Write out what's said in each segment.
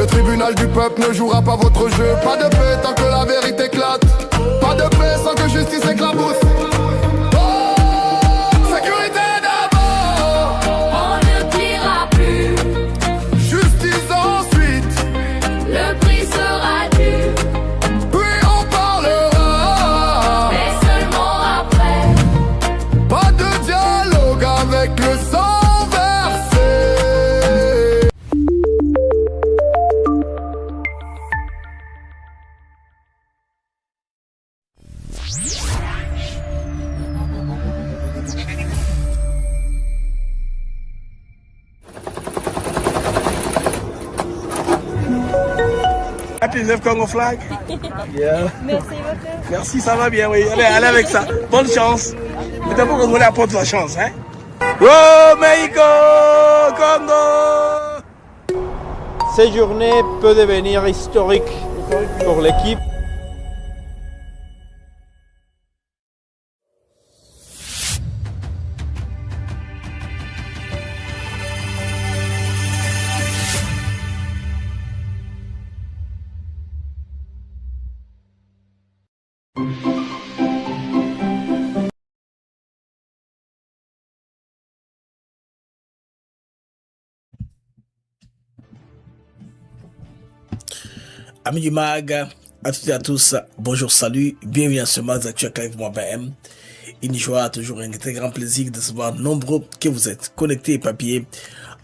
Le tribunal du peuple ne jouera pas votre jeu. Pas de paix tant que la vérité éclate. Pas de paix sans que justice éclabousse. Happy Congo flag. Yeah. Merci beaucoup. Merci, ça va bien, oui. Allez avec ça. Bonne chance. Mais d'abord, Congolais apporte la chance, hein. Oh, Mexico, Congo. Cette journée peut devenir historique pour l'équipe. Amis du mag, à toutes et à tous, bonjour, salut, bienvenue à ce mag actuel avec moi BM. Une joie, toujours un très grand plaisir de savoir nombreux que vous êtes connectés papier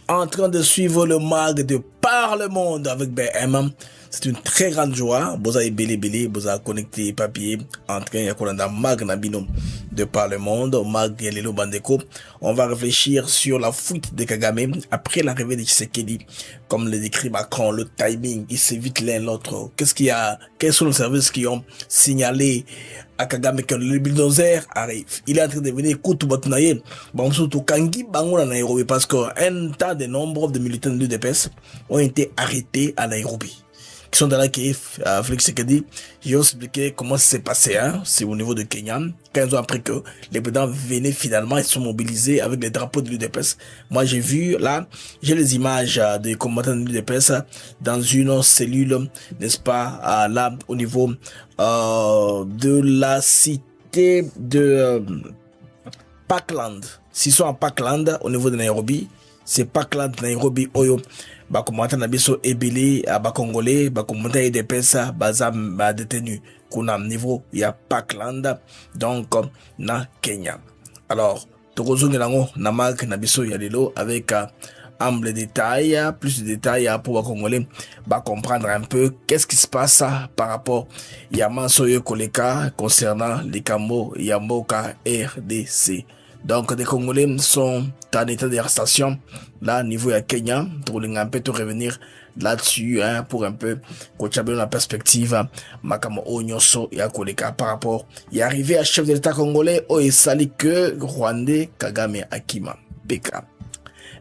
en train de suivre le mag de par le monde avec BM. C'est une très grande joie. Vous avez belé, vous avez connecté papier en train de mag nabino de par le monde, mag Yelelo Bandeko. On va réfléchir sur la fuite de Kagame après l'arrivée de Tshisekedi. Comme le décrit Macron, le timing, il s'évite l'un l'autre. Qu'est-ce qu'il y a? Quels sont les services qui ont signalé à Kagame que le bulldozer arrive? Il est en train de venir Koutoubatnaye. Bon, surtout Kangi Bango à Nairobi parce qu'un tas de nombre de militants de l'UDPS ont été arrêtés à Nairobi. Qui sont dans la KF, Félix Sekedi, j'ai expliqué comment ça s'est passé, hein. C'est au niveau de Kenya. 15 ans après que les présidents venaient finalement, ils sont mobilisés avec les drapeaux de l'UDPS. Moi, j'ai vu, là, j'ai les images des combattants de l'UDPS dans une cellule, n'est-ce pas, là, au niveau, de la cité de Parkland. S'ils sont à Parkland, au niveau de Nairobi, c'est Parkland, Nairobi, Oyo. Bakomata na biso ebele ba congolais bakomata et des pesa bazam ba détenu kuna niveau ya Parkland donc na Kenya. Alors tokozongi lango na marque na biso ya lelo avec ample détail, plus de détails pour les Congolais comprendre un peu qu'est-ce qui se passe par rapport à Mansoyo Koleka concernant les Kambo Yamboka RDC. Donc, les Congolais sont en état d'arrestation, là, niveau à Kenya, pour un peu te revenir là-dessus, hein, pour un peu, coachaber la perspective, Makamo Onyoso et Akoleka par rapport, y arriver à chef de l'État congolais, il sali que Rwandais Kagame Akima, Beka.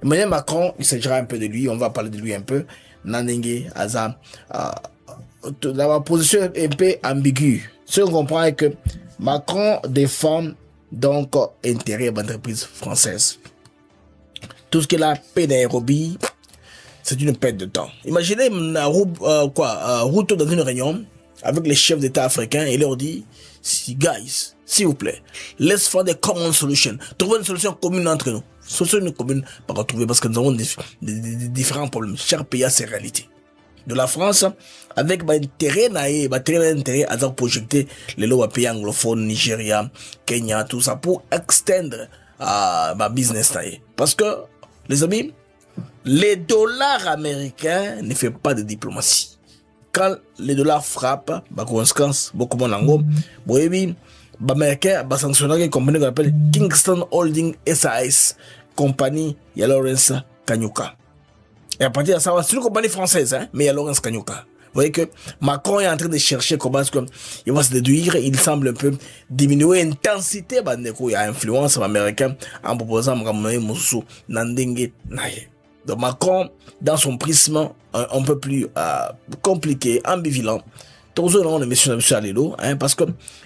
Emmanuel Macron, il s'agira un peu de lui, on va parler de lui un peu, Nanenge, Aza, la position est un peu ambiguë. Ce qu'on comprend est que Macron défend donc intérêt à l'entreprise française. Tout ce qui est la paix Nairobi, c'est une perte de temps. Imaginez route dans une réunion avec les chefs d'État africains et leur dit, guys, s'il vous plaît, let's find a common solution. Trouvez une solution commune entre nous. Solution commune pas retrouver parce que nous avons des différents problèmes. Chaque pays a ses réalités. De la France, avec intérêt à projeter les lois pays anglophones, Nigeria, Kenya, tout ça, pour extendre ma business. Parce que, les amis, les dollars américains ne font pas de diplomatie. Quand les dollars frappent, conséquence, beaucoup moins l'ango, les Américains ont sanctionné une compagnie qu'on appelle Kingston Holding SAS, compagnie de Lawrence Kanyuka. Et à partir de ça, c'est une compagnie française, hein, mais il y a Lawrence Kanyuka. Vous voyez que Macron est en train de chercher comment est-ce qu'il va se déduire. Il semble un peu diminuer l'intensité de l'influence américaine en proposant Moussou Nandenge Naye. Donc Macron, dans son prisme un peu plus compliqué, ambivalent, toujours dans le monsieur Alelo, hein, parce que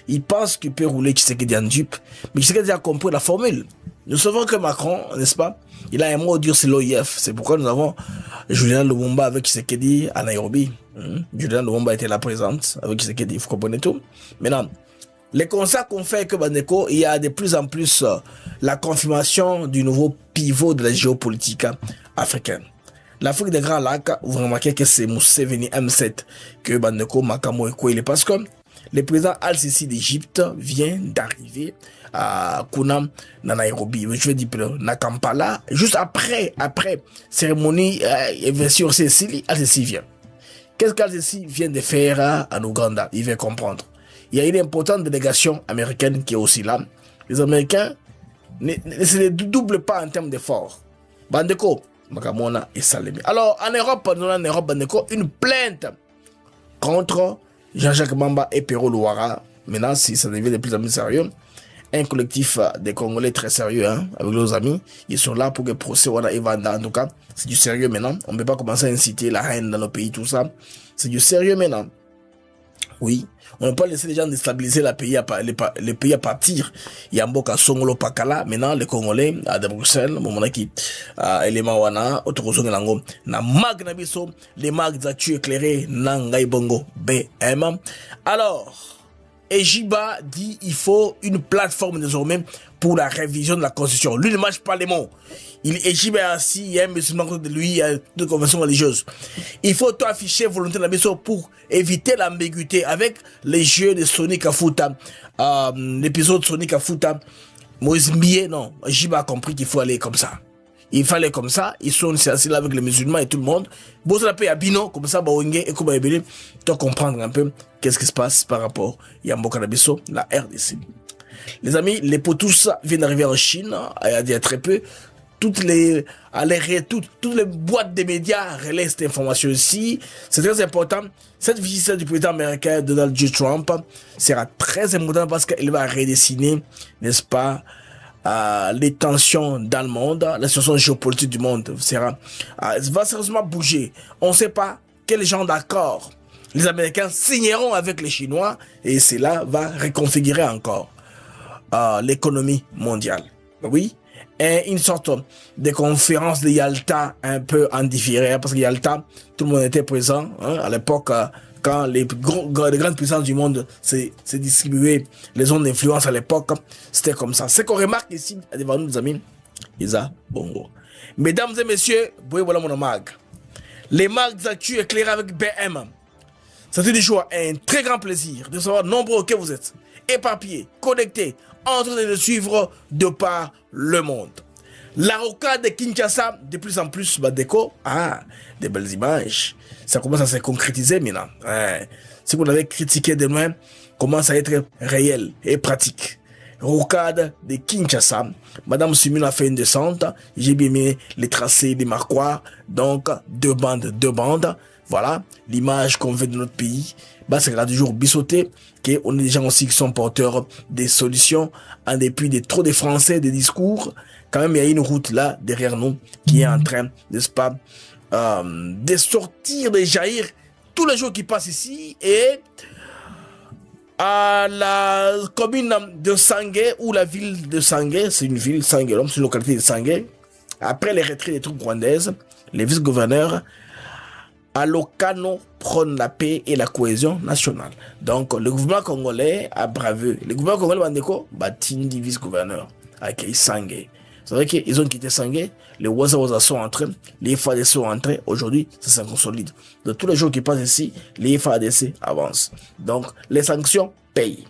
il pense qu'il peut rouler Tshisekedi en dupe, mais Tshisekedi a compris la formule. Nous savons que Macron, n'est-ce pas, il a un mot dur sur l'OIF. C'est pourquoi nous avons Julian Lumumba avec Tshisekedi à Nairobi. Julian Lumumba était là présente avec Tshisekedi, vous comprenez tout. Maintenant, les constats qu'on fait que Bandeko, il y a de plus en plus la confirmation du nouveau pivot de la géopolitique africaine. L'Afrique des Grands Lacs, vous remarquez que c'est Museveni M7 que Bandeko Makamo et Kwele, parce que le président Al-Sisi d'Égypte vient d'arriver à Kunam, dans Nairobi, je vais dire na Kampala, juste après cérémonie investiture Al-Sisi vient. Qu'est-ce qu'Al-Sisi vient de faire en Ouganda? Il va comprendre. Il y a une importante délégation américaine qui est aussi là. Les Américains ne se doublent pas en termes d'efforts. Bandeko, Makamona et Salemi. Alors, en Europe, nous avons en Europe, Bandeko, une plainte contre Jean-Jacques Bamba et Pero Louara. Maintenant, si ça devient de plus en plus sérieux, un collectif des Congolais très sérieux, hein, avec leurs amis, ils sont là pour que le procès Wana Evanda. En tout cas, c'est du sérieux maintenant. On ne peut pas commencer à inciter la haine dans nos pays, tout ça. C'est du sérieux maintenant. Oui, on ne peut pas laisser les gens déstabiliser les pays à partir. Il y a Mboka Songolo Pakala, maintenant les Congolais à Bruxelles, Momonaki, élément wana, Otorozong Lango, na mag nabiso, les mags d'actu éclairés, Nangai Bongo, BM. Alors, Ejiba dit il faut une plateforme désormais pour la révision de la Constitution. Lui ne mâche pas les mots. Ejiba est assis, il y a un musulman contre lui, il y a deux conventions religieuses. Il faut tout afficher volonté de la maison pour éviter l'ambiguïté avec les jeux de Sonic Afuta, l'épisode Sonic Afuta. Moïse Mbie, non, Ejiba a compris qu'il faut aller comme ça. Il fallait comme ça, ils sont assis là avec les musulmans et tout le monde. Bon, ça l'appelle Abino, comme ça, Baouenge et Koubaïbélé, tu comprendre un peu qu'est-ce qui se passe par rapport à Yamboka Nabiso, la RDC. Les amis, les potos viennent d'arriver en Chine, il y a très peu. Toutes les boîtes de médias relaient cette information ici. C'est très important. Cette visite du président américain Donald J. Trump sera très importante parce qu'il va redessiner, n'est-ce pas, les tensions dans le monde, la situation géopolitique du monde va sérieusement bouger. On ne sait pas quel genre d'accord les Américains signeront avec les Chinois et cela va reconfigurer encore l'économie mondiale. Oui, et une sorte de conférence de Yalta un peu en différé, parce que Yalta, tout le monde était présent hein, à l'époque quand les grandes puissances du monde se distribuaient les zones d'influence à l'époque, c'était comme ça. Ce qu'on remarque ici, devant nous, les amis, Isa Bongo. Mesdames et messieurs, voilà mon mag. Les mags d'actu éclairés avec BM. C'est toujours un très grand plaisir de savoir nombreux que vous êtes, éparpillés, connectés, en train de le suivre de par le monde. La rocade de Kinshasa, de plus en plus, Bandeko, des belles images. Ça commence à se concrétiser maintenant. Ce qu'on avait critiqué de loin commence à être réel et pratique. Rocade de Kinshasa. Madame Simune a fait une descente. J'ai bien aimé les tracés des marquoirs. Donc, deux bandes. Voilà l'image qu'on veut de notre pays. C'est là toujours bissoté qu'on est des gens aussi qui sont porteurs des solutions en dépit de trop de Français, des discours. Quand même, il y a une route là derrière nous qui est en train, n'est-ce pas, de sortir, de jaillir tous les jours qui passent ici et à la commune de Sangué ou la ville de Sangué, c'est une ville, Sangué, c'est une localité de Sangué. Après les retraits des troupes rwandaises, les vice-gouverneurs Alokano prône la paix et la cohésion nationale. Donc, le gouvernement congolais a bravé. Le gouvernement congolais, Bandeko, Batindi, vice-gouverneur, accueilli Sangué. C'est vrai qu'ils ont quitté Sangué, les Waza sont entrés, les FADC sont entrés. Aujourd'hui, ça se consolide. De tous les jours qui passent ici, les FADC avancent. Donc, les sanctions payent.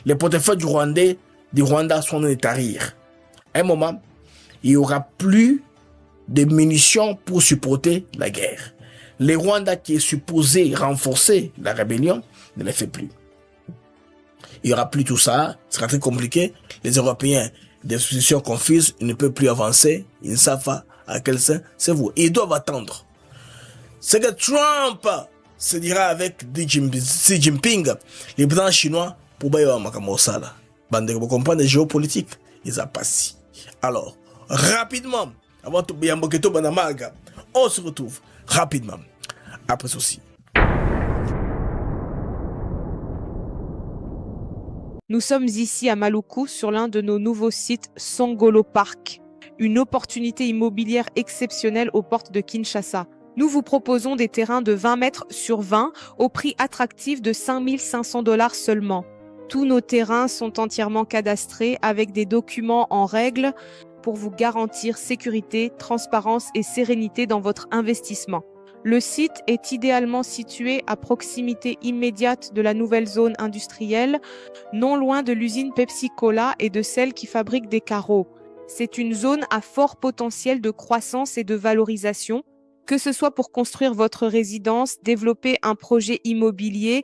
Les portefeuilles du Rwanda sont en tarir. À un moment, il n'y aura plus de munitions pour supporter la guerre. Les Rwandais qui est supposé renforcer la rébellion ne le fait plus. Il n'y aura plus tout ça, ce sera très compliqué. Les Européens, des situations confuses, ils ne peuvent plus avancer, ils ne savent pas à quel sein c'est vous. Ils doivent attendre. C'est que Trump se dira avec Xi Jinping, les présidents chinois, pour Bayo Makamosala. Bande vous comprenez les géopolitiques, ils ont passé. Alors, rapidement, avant tout Yamboketo Banamaga, on se retrouve rapidement après ceci. Nous sommes ici à Maluku sur l'un de nos nouveaux sites Songolo Park, une opportunité immobilière exceptionnelle aux portes de Kinshasa. Nous vous proposons des terrains de 20 mètres sur 20 au prix attractif de 5 500 $ seulement. Tous nos terrains sont entièrement cadastrés avec des documents en règle pour vous garantir sécurité, transparence et sérénité dans votre investissement. Le site est idéalement situé à proximité immédiate de la nouvelle zone industrielle, non loin de l'usine Pepsi Cola et de celle qui fabrique des carreaux. C'est une zone à fort potentiel de croissance et de valorisation, que ce soit pour construire votre résidence, développer un projet immobilier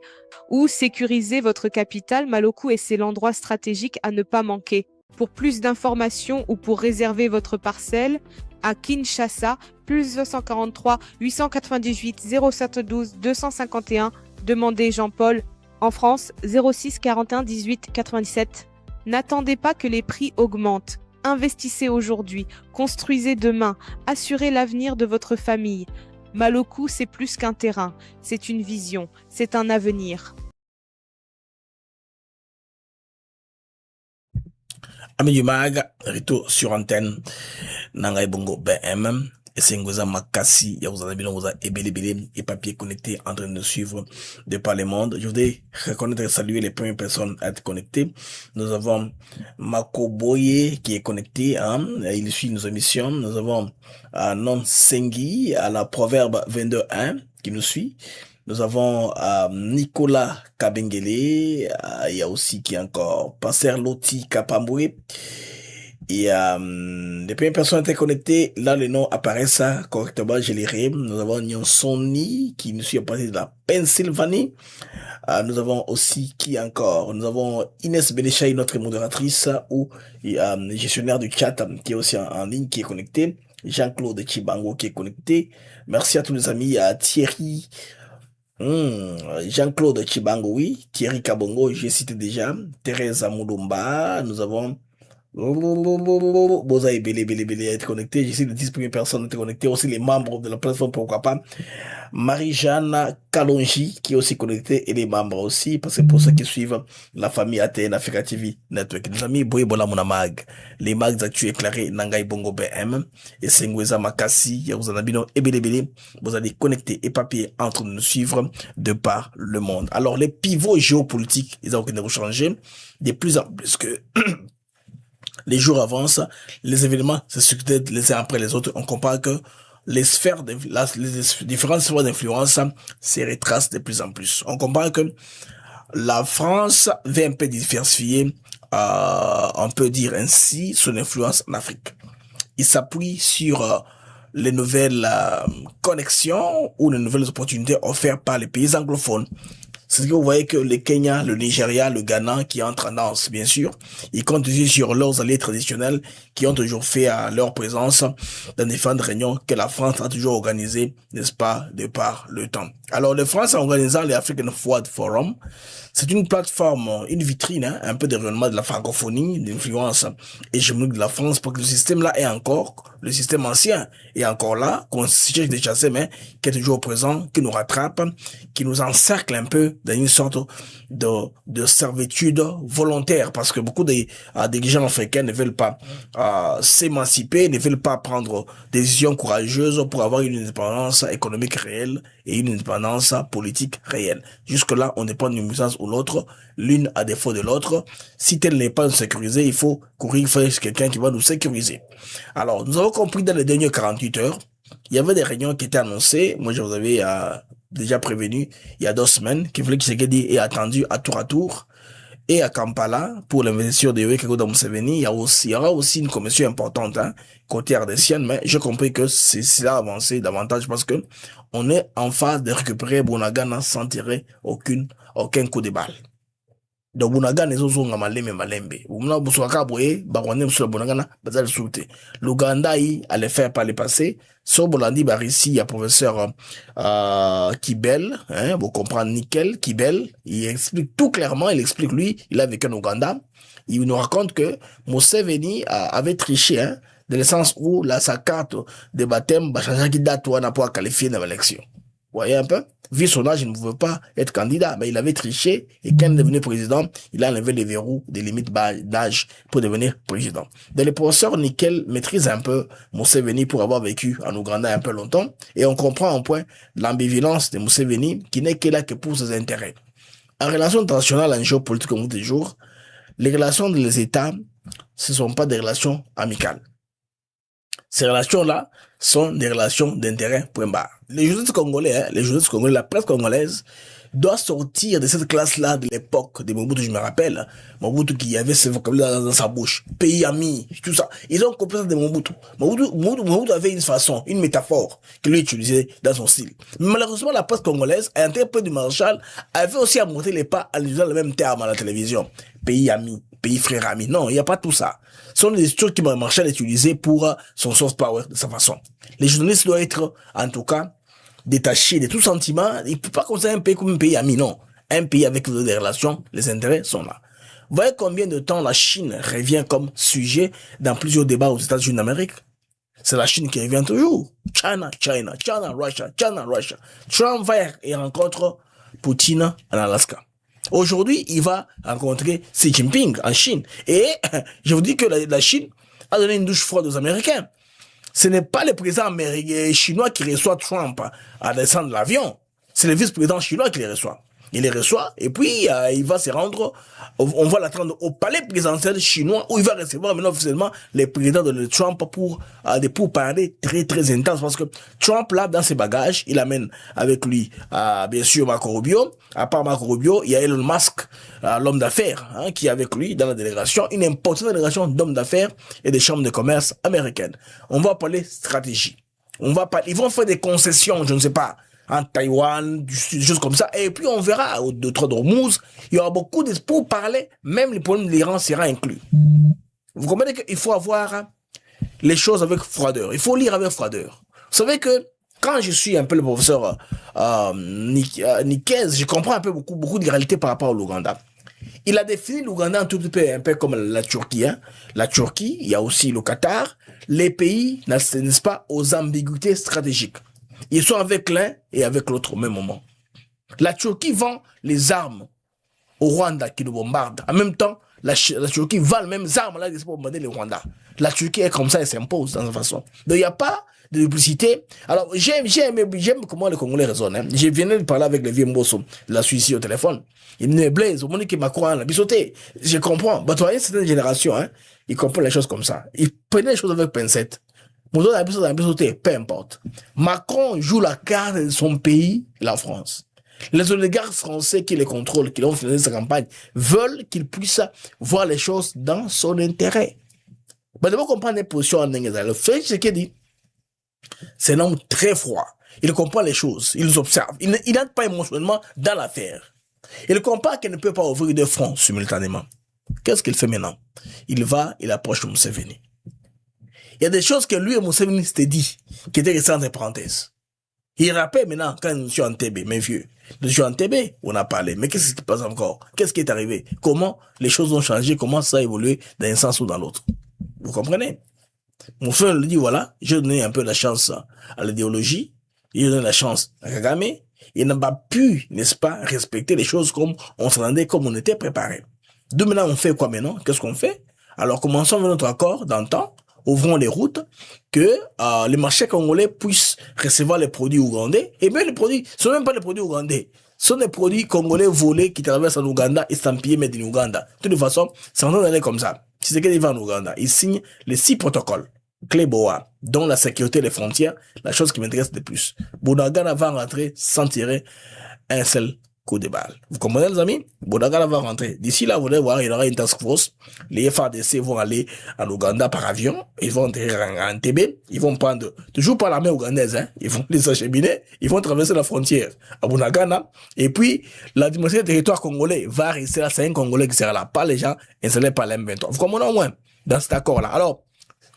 ou sécuriser votre capital. Maluku est l'endroit stratégique à ne pas manquer. Pour plus d'informations ou pour réserver votre parcelle, à Kinshasa, plus 243 898 0712 251, demandez Jean-Paul. En France, 06 41 18 97. N'attendez pas que les prix augmentent. Investissez aujourd'hui, construisez demain, assurez l'avenir de votre famille. Maluku, c'est plus qu'un terrain, c'est une vision, c'est un avenir. Ami du mag, retour sur antenne. Nangai Bongo BM. Et c'est Ngoza Makassi. Il y a vous avez vous ebelebele et papier connecté en train de suivre de par le monde. Je voudrais reconnaître et saluer les premières personnes à être connectées. Nous avons Mako Boye qui est connecté, hein. Il suit nos émissions. Nous avons Non Sengi à la Proverbe 22.1 qui nous suit. Nous avons Nicolas Kabengele, il y a aussi qui est encore Passer Loti Kapamboué. Et les premières personnes étaient connectées, là les noms apparaissent correctement, je les rime. Nous avons Nyonsoni qui nous suit à partir de la Pennsylvanie. Nous avons aussi qui encore? Nous avons Inès Benechaï, notre modératrice ou gestionnaire du chat qui est aussi en ligne, qui est connecté. Jean-Claude Chibango qui est connecté. Merci à tous les amis, à Thierry. Jean-Claude Chibango, oui. Thierry Kabongo, j'ai cité déjà. Thérèse Amoulomba. Nous avons Boza et Bélé être connecté. J'essaie de 10 premières personnes être connectées. Aussi les membres de la plateforme, pourquoi pas. Marie-Jeanne Kalonji, qui est aussi connectée, et les membres aussi, parce que pour ceux qui suivent la famille ATN Africa TV Network. Nos amis, Boye Bola Mounamag, les mags d'actu éclairés, Nangai Bongo BM, et Sengweza Makassi, Yaouzanabino et Bélé, vous allez connecter et papier en train de nous suivre de par le monde. Alors, les pivots géopolitiques, ils ont changé de plus en plus que les jours avancent, les événements se succèdent les uns après les autres. On comprend que les sphères, les différentes sphères d'influence se retracent de plus en plus. On comprend que la France veut un peu diversifier, on peut dire ainsi, son influence en Afrique. Il s'appuie sur les nouvelles connexions ou les nouvelles opportunités offertes par les pays anglophones. C'est que vous voyez que le Kenya, le Nigeria, le Ghana qui entrent en danse, bien sûr, ils comptent aussi sur leurs alliés traditionnels qui ont toujours fait leur présence dans différentes réunions que la France a toujours organisées, n'est-ce pas, de par le temps. Alors, la France, en organisant les African Forward Forum, c'est une plateforme, une vitrine, hein, un peu de rayonnement de la francophonie, d'influence hégémonique de la France, pour que le système-là est encore, le système ancien est encore là, qu'on cherche de chasser, mais qui est toujours présent, qui nous rattrape, qui nous encercle un peu dans une sorte de servitude volontaire, parce que beaucoup des dirigeants africains ne veulent pas s'émanciper, ne veulent pas prendre des décisions courageuses pour avoir une indépendance économique réelle et une indépendance politique réelle. Jusque-là, on dépend d'une puissance ou l'autre, l'une à défaut de l'autre. Si tel n'est pas sécurisé, il faut courir vers quelqu'un qui va nous sécuriser. Alors, nous avons compris dans les dernières 48 heures, il y avait des réunions qui étaient annoncées. Moi, je vous avais déjà prévenu il y a 2 semaines qu'il fallait que Tshisekedi ait attendu à tour. Et à Kampala, pour l'investiture de Yoweri Kaguta Museveni, il y aura aussi une commission importante, hein, côté ardésienne, mais j'ai compris que c'est là avancé davantage parce que on est en phase de récupérer Bunagana sans tirer aucun coup de balle. Donc Bunagana ezozonga malembe. Umna buswaka boye, bakwane musula Bunagana, bazali soute. L'Ouganda allait faire par le passé. Sobolandi Barissi, il y a professeur Kibel, hein, vous comprenez nickel, Kibel, il explique tout clairement, il explique lui, il a vécu en Ouganda, il nous raconte que Museveni avait triché, hein, dans le sens où sa carte de baptême, bah, changeait qui date, ou n'a pas qualifié dans l'élection. Vous voyez un peu? Vu son âge, il ne pouvait pas être candidat, mais il avait triché et quand il est devenu président, il a enlevé les verrous des limites d'âge pour devenir président. Donc, le professeur Nickel maîtrise un peu Museveni pour avoir vécu en Ouganda un peu longtemps et on comprend un point l'ambivalence de Museveni qui n'est que là que pour ses intérêts. En relation internationale, en géopolitique comme tous les jours, les relations des États, ce ne sont pas des relations amicales. Ces relations-là sont des relations d'intérêt, point barre. Les journalistes congolais, la presse congolaise, doit sortir de cette classe-là de l'époque de Mobutu, je me rappelle. Mobutu qui avait ce vocabulaire dans sa bouche. Pays ami, tout ça. Ils ont compris ça de Mobutu. Mobutu avait une façon, une métaphore qu'il utilisait dans son style. Mais malheureusement, la presse congolaise, à interprète du Marshall, avait aussi à monter les pas en utilisant le même terme à la télévision. Pays ami, pays frère ami. Non, il n'y a pas tout ça. Ce sont des structures qui Marshall utilisées pour son soft power de sa façon. Les journalistes doivent être, en tout cas, détaché de tout sentiment. Il ne peut pas considérer un pays comme un pays ami, non. Un pays avec des relations, les intérêts sont là. Vous voyez combien de temps la Chine revient comme sujet dans plusieurs débats aux États-Unis d'Amérique? C'est la Chine qui revient toujours. China, Russia. Trump va et rencontre Poutine en Alaska. Aujourd'hui, il va rencontrer Xi Jinping en Chine. Et je vous dis que la Chine a donné une douche froide aux Américains. Ce n'est pas le président chinois qui reçoit Trump à descendre de l'avion. C'est le vice-président chinois qui les reçoit. Il les reçoit et puis il va se rendre, on va l'attendre au palais présidentiel chinois où il va recevoir maintenant officiellement les présidents de Trump pour parler très très intense parce que Trump là dans ses bagages, il amène avec lui bien sûr Marco Rubio. À part Marco Rubio, il y a Elon Musk, l'homme d'affaires, qui est avec lui dans la délégation, une importante délégation d'hommes d'affaires et des chambres de commerce américaines. On va parler stratégie. Ils vont faire des concessions, je ne sais pas, en Taïwan, des choses comme ça. Et puis on verra, au 2-3 d'Ormuz, il y aura beaucoup de pour parler, même les problèmes de l'Iran sera inclus. Vous comprenez qu'il faut avoir les choses avec froideur. Il faut lire avec froideur. Vous savez que quand je suis un peu le professeur Nikez, je comprends un peu beaucoup de réalité par rapport à l'Ouganda. Il a défini l'Ouganda un peu comme la Turquie. La Turquie, il y a aussi le Qatar. Les pays, n'est-ce pas, aux ambiguïtés stratégiques. Ils sont avec l'un et avec l'autre au même moment. La Turquie vend les armes au Rwanda qui nous bombarde. En même temps, la Turquie vend les mêmes armes là pour bombarder le Rwanda. La Turquie est comme ça, elle s'impose dans sa façon. Donc il n'y a pas de publicité. Alors j'aime comment les Congolais raisonnent. Je venais de parler avec le vieux Mbosso de la Suisse au téléphone. Il me blaze, au moment que Macron a bisoté. Je comprends. Bah, toi, il y a une certaine génération, ils comprennent les choses comme ça. Ils prenaient les choses avec pincette. Peu importe. Macron joue la carte de son pays, la France. Les oligarques français qui les contrôlent, qui l'ont financé sa campagne, veulent qu'il puisse voir les choses dans son intérêt. Mais d'abord comprendre les positions en Négaza. Le fait, c'est qu'il dit, c'est un homme très froid. Il comprend les choses, il les observe. Il n'entre pas émotionnellement dans l'affaire. Il comprend qu'il ne peut pas ouvrir deux fronts simultanément. Qu'est-ce qu'il fait maintenant? Il approche Museveni. Il y a des choses que lui et Museveni s'étaient dit, qui étaient restées entre parenthèses. Il rappelle maintenant, quand je suis en TB, mes vieux, je suis en TB, on a parlé, mais qu'est-ce qui se passe encore? Qu'est-ce qui est arrivé? Comment les choses ont changé? Comment ça a évolué dans un sens ou dans l'autre? Vous comprenez? Mon frère lui dit, voilà, j'ai donné un peu la chance à l'idéologie, j'ai donné la chance à Kagame, il n'a pas pu, n'est-ce pas, respecter les choses comme on s'attendait, comme on était préparé. D'où maintenant, on fait quoi maintenant? Qu'est-ce qu'on fait? Alors, commençons avec notre accord d'antan. Ouvrons les routes, que les marchés congolais puissent recevoir les produits ougandais. Et bien les produits, ce ne sont même pas les produits ougandais. Ce sont des produits congolais volés qui traversent en Ouganda, estampillés mais en Ouganda. De toute façon, c'est en train d'aller comme ça. Si c'est qu'il va en Ouganda, il signe les 6 protocoles. Clé BOA, dont la sécurité des frontières, la chose qui m'intéresse le plus. Bounagana va rentrer sans tirer un seul coup de balle. Vous comprenez les amis? Bounagana va rentrer. D'ici là, vous allez voir, il y aura une task force. Les FARDC vont aller en Ouganda par avion. Ils vont atterrir en TB. Ils vont prendre, toujours par l'armée ougandaise, ils vont les acheminer. Ils vont traverser la frontière à Bounagana. Et puis, la dimension du territoire congolais va rester là. C'est un Congolais qui sera là. Pas les gens installés par l'M23. Vous comprenez au moins dans cet accord-là? Alors,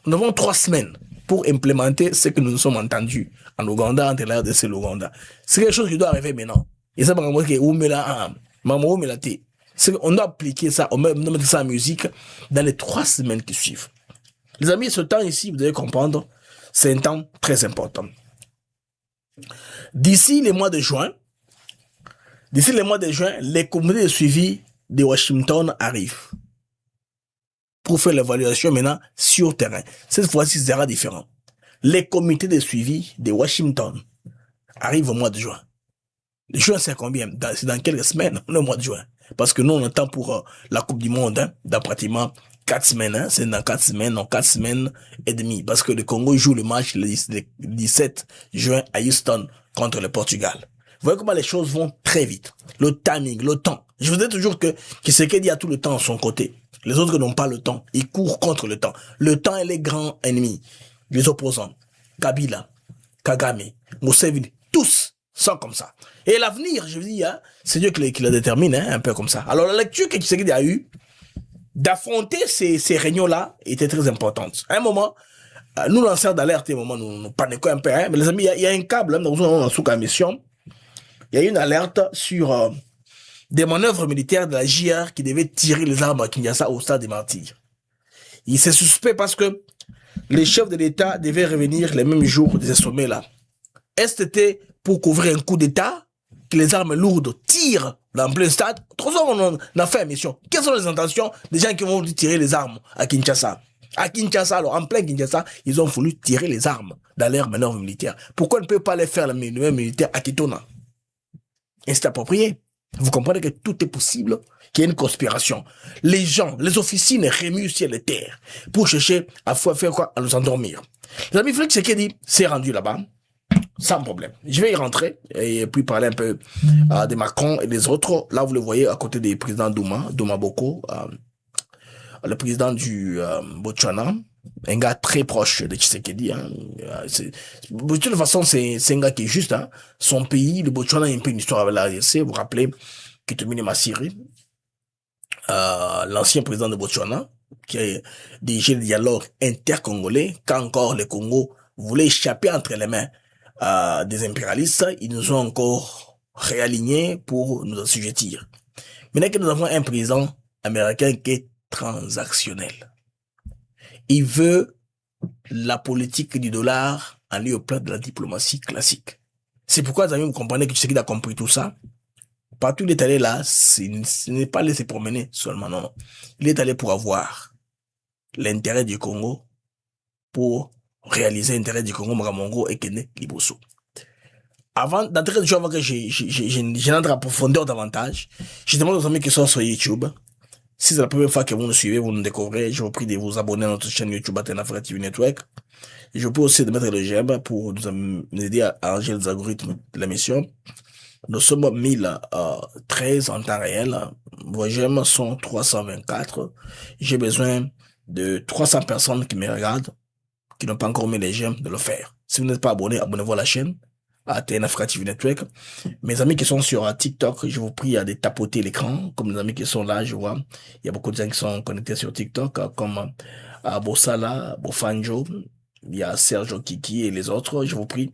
nous avons 3 semaines pour implémenter ce que nous nous sommes entendus en Ouganda, entre la RDC et l'Ouganda. C'est quelque chose qui doit arriver maintenant. Et ça, on doit appliquer ça, on doit mettre ça en musique dans les 3 semaines qui suivent. Les amis, ce temps ici, vous devez comprendre, c'est un temps très important. D'ici le mois de juin, les communautés de suivi de Washington arrivent pour faire l'évaluation maintenant sur terrain. Cette fois-ci, ce sera différent. Les comités de suivi de Washington arrivent au mois de juin. Le juin, c'est combien? C'est dans quelques semaines, le mois de juin. Parce que nous, on attend pour la Coupe du Monde, hein, dans pratiquement 4 semaines. Hein, c'est dans 4 semaines, non, 4 semaines et demie. Parce que le Congo joue le match le 17 juin à Houston contre le Portugal. Vous voyez comment les choses vont très vite. Le timing, le temps. Je vous dis toujours que Tshisekedi a tout le temps à son côté. Les autres n'ont pas le temps. Ils courent contre le temps. Le temps est les grands ennemis. Les opposants. Kabila, Kagame, Museveni, tous sont comme ça. Et l'avenir, je vous dis, hein, c'est Dieu qui le détermine, hein, un peu comme ça. Alors la lecture que Tshisekedi a eue, d'affronter ces réunions-là, était très importante. À un moment, nous lanceurs d'alerte, à un moment, nous paniquons un peu, hein, mais les amis, il y a un câble, hein, dans la mission. Il y a une alerte sur des manœuvres militaires de la JR qui devaient tirer les armes à Kinshasa au stade des Martyrs. Il s'est suspect parce que les chefs de l'État devaient revenir les mêmes jours de ces sommets-là. Est-ce que c'était pour couvrir un coup d'État que les armes lourdes tirent dans plein stade? Trop souvent, on a fait une mission. Quelles sont les intentions des gens qui vont tirer les armes à Kinshasa? À Kinshasa, alors, en plein Kinshasa, ils ont voulu tirer les armes dans leurs manœuvres militaires. Pourquoi on ne peut pas les faire les mêmes militaires à Kitona? Et c'est approprié. Vous comprenez que tout est possible, qu'il y a une conspiration. Les gens, les officines remuent ciel et terre pour chercher à faire quoi? À nous endormir. Les amis, Félix Tshisekedi s'est rendu là-bas, sans problème. Je vais y rentrer et puis parler un peu de Macron et des autres. Là, vous le voyez à côté des présidents Douma Boko, le président du Botswana, un gars très proche de Tshisekedi. Hein. De toute façon, c'est un gars qui est juste. Hein. Son pays, le Botswana, a un peu une histoire avec la RDC. Vous vous rappelez Kitumini Masiri, l'ancien président de Botswana, qui a dirigé le dialogue intercongolais, quand encore le Congo voulait échapper entre les mains des impérialistes, ils nous ont encore réalignés pour nous assujettir. Maintenant que nous avons un président américain qui est transactionnel, il veut la politique du dollar en lieu au plan de la diplomatie classique. C'est pourquoi, les amis, vous comprenez que Tshisekedi a compris tout ça. Partout où il est allé là, ce n'est pas laisser promener seulement, non. Il est allé pour avoir l'intérêt du Congo, pour réaliser l'intérêt du Congo, Maramongo et Kene Liboso. Avant d'entrer dans avant que j'entre en profondeur davantage, je demande aux amis qui sont sur YouTube, si c'est la première fois que vous nous suivez, vous nous découvrez, je vous prie de vous abonner à notre chaîne YouTube Athéna Frère TV Network. Et je vous prie aussi de mettre le j'aime pour nous aider à arranger les algorithmes de la mission. Nous sommes 1013 en temps réel. Vos j'aime sont 324. J'ai besoin de 300 personnes qui me regardent, qui n'ont pas encore mis les j'aime, de le faire. Si vous n'êtes pas abonné, abonnez-vous à la chaîne, à Athéna Frère TV Network. Mes amis qui sont sur TikTok, je vous prie de tapoter l'écran, comme les amis qui sont là, je vois. Il y a beaucoup de gens qui sont connectés sur TikTok, comme Bossala, Bofanjo, il y a Sergio Kiki et les autres. Je vous prie,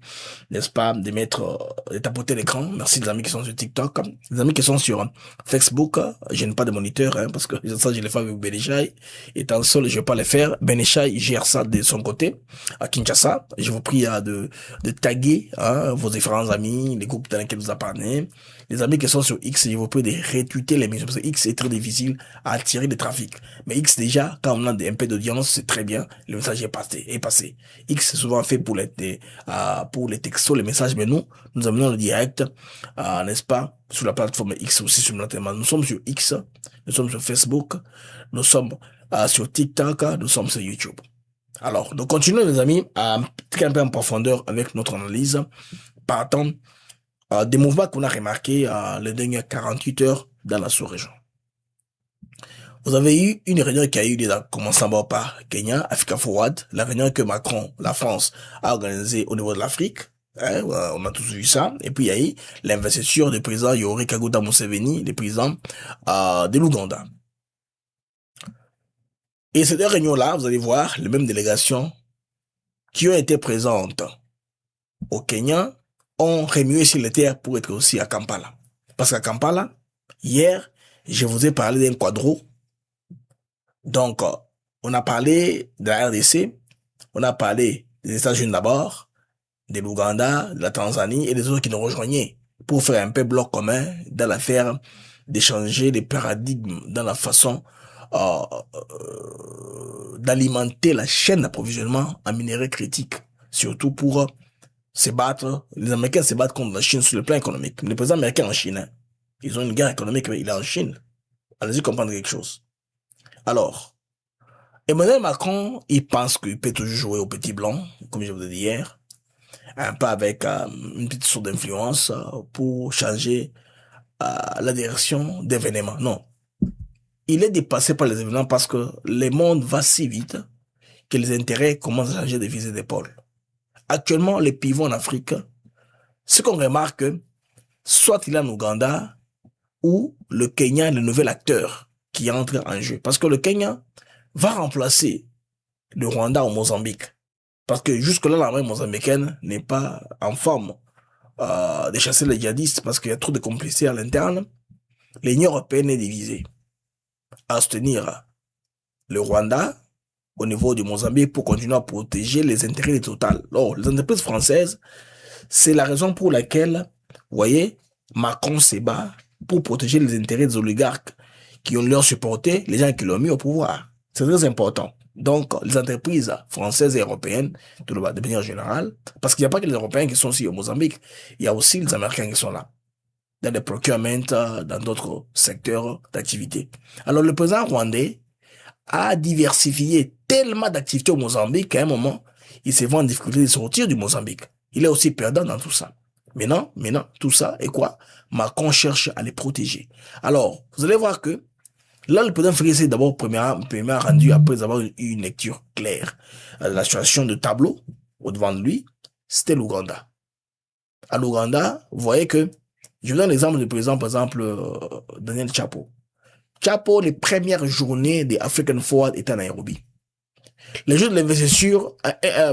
n'est-ce pas, de tapoter l'écran. Merci les amis qui sont sur TikTok. Les amis qui sont sur Facebook, je n'ai pas de moniteur, hein, parce que ça, je l'ai fait avec Benishai. Étant seul, je vais pas le faire. Benishai gère ça de son côté, à Kinshasa. Je vous prie de taguer, hein, vos différents amis, les groupes dans lesquels vous appartenez. Les amis qui sont sur X, je vous prie de retweeter l'émission, parce que X est très difficile à attirer le trafic. Mais X, déjà, quand on a un peu d'audience, c'est très bien. Le message est passé. X, c'est souvent fait pour les textos, les messages, mais nous amenons le direct, n'est-ce pas, sur la plateforme X aussi, simultanément. Nous sommes sur X, nous sommes sur Facebook, nous sommes sur TikTok, nous sommes sur YouTube. Alors, nous continuons, les amis, à un peu en profondeur avec notre analyse, partant des mouvements qu'on a remarqués les dernières 48 heures dans la sous-région. Vous avez eu une réunion qui a eu lieu commençant par Kenya, Africa Forward, la réunion que Macron, la France, a organisée au niveau de l'Afrique. Hein, on a tous vu ça. Et puis il y a eu l'investiture du président Yoweri Kaguta Museveni, le président de l'Ouganda. Et ces deux réunions-là, vous allez voir les mêmes délégations qui ont été présentes au Kenya ont remué sur les terres pour être aussi à Kampala. Parce qu'à Kampala, hier, je vous ai parlé d'un quadro. Donc, on a parlé de la RDC, on a parlé des États-Unis d'abord, de l'Ouganda, de la Tanzanie et des autres qui nous rejoignaient pour faire un peu bloc commun dans l'affaire d'échanger les paradigmes dans la façon d'alimenter la chaîne d'approvisionnement en minerais critiques, surtout pour se battre. Les Américains se battent contre la Chine sur le plan économique. Le président américain en Chine, hein, ils ont une guerre économique, mais il est en Chine. Allez-y comprendre quelque chose. Alors, Emmanuel Macron, il pense qu'il peut toujours jouer au petit blanc, comme je vous l'ai dit hier, un peu avec une petite source d'influence pour changer la direction d'événements. Non. Il est dépassé par les événements parce que le monde va si vite que les intérêts commencent à changer de fusil d'épaule. Actuellement, les pivots en Afrique, ce qu'on remarque, soit il est en Ouganda ou le Kenya est le nouvel acteur qui entre en jeu. Parce que le Kenya va remplacer le Rwanda au Mozambique. Parce que jusque-là, l'armée mozambicaine n'est pas en forme de chasser les djihadistes parce qu'il y a trop de complicité à l'interne. L'Union européenne est divisée à soutenir le Rwanda au niveau du Mozambique pour continuer à protéger les intérêts des Total. Alors, les entreprises françaises, c'est la raison pour laquelle, vous voyez, Macron se bat pour protéger les intérêts des oligarques qui ont leur supporté, les gens qui l'ont mis au pouvoir. C'est très important. Donc, les entreprises françaises et européennes, de manière générale, parce qu'il n'y a pas que les Européens qui sont ici au Mozambique, il y a aussi les Américains qui sont là, dans les procurements, dans d'autres secteurs d'activité. Alors, le président rwandais a diversifié tellement d'activités au Mozambique qu'à un moment, il s'est vu en difficulté de sortir du Mozambique. Il est aussi perdant dans tout ça. Maintenant, tout ça, et quoi? Macron cherche à les protéger. Alors, vous allez voir que là, le président Félix est d'abord premièrement rendu après avoir eu une lecture claire. La situation de tableau au-devant de lui, c'était l'Ouganda. À l'Ouganda, vous voyez que, je vous donne l'exemple du président, par exemple, Daniel Chapo. Chapo, les premières journées des African Forward étaient à Nairobi. Le jour de l'investiture,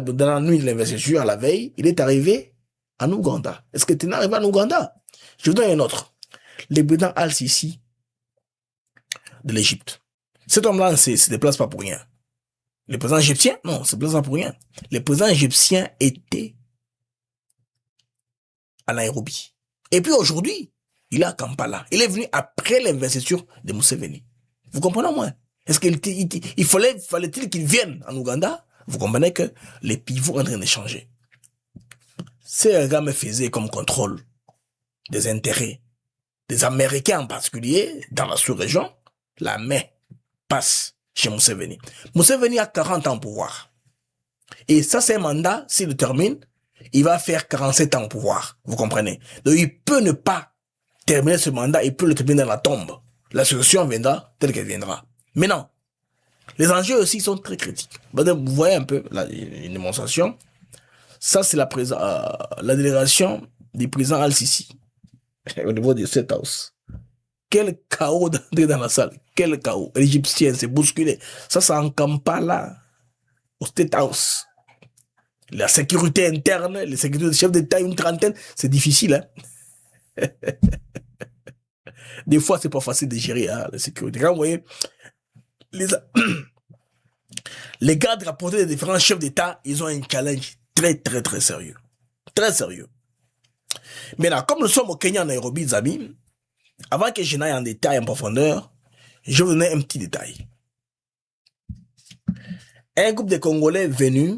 dans la nuit de l'investiture, à la veille, il est arrivé en Ouganda. Est-ce que tu es arrivé en Ouganda? Je vous donne un autre. Le président Al-Sisi de l'Égypte. Cet homme-là ne se déplace pas pour rien. Le président égyptien, non, ne se déplace pas pour rien. Le président égyptien était à Nairobi. Et puis aujourd'hui, il est à Kampala. Il est venu après l'investiture de Museveni. Vous comprenez, moi? Est-ce qu'il fallait-il qu'il vienne en Ouganda? Vous comprenez que les pivots sont en train de changer. Ces gars me faisaient comme contrôle des intérêts des Américains en particulier dans la sous-région. La main passe chez Museveni. Museveni a 40 ans au pouvoir. Et ça, c'est un mandat, s'il le termine, il va faire 47 ans au pouvoir. Vous comprenez? Donc, il peut ne pas terminer ce mandat, il peut le terminer dans la tombe. La solution viendra telle qu'elle viendra. Mais non. Les enjeux aussi sont très critiques. Vous voyez un peu une démonstration. Ça, c'est la délégation du président Al-Sisi au niveau du State House. Quel chaos d'entrer dans la salle. Quel chaos. L'Égyptien s'est bousculé. Ça, c'est en Kampala, au State House. La sécurité interne, les sécurités de chef d'État, une trentaine, c'est difficile, hein. Des fois, c'est pas facile de gérer, hein, la sécurité. Quand vous voyez, les gardes rapportés des différents chefs d'État, ils ont un challenge très, très, très sérieux. Très sérieux. Maintenant, comme nous sommes au Kenya, en Nairobi, les amis, avant que je n'aille en détail, en profondeur, je vais vous donner un petit détail. Un groupe de Congolais venus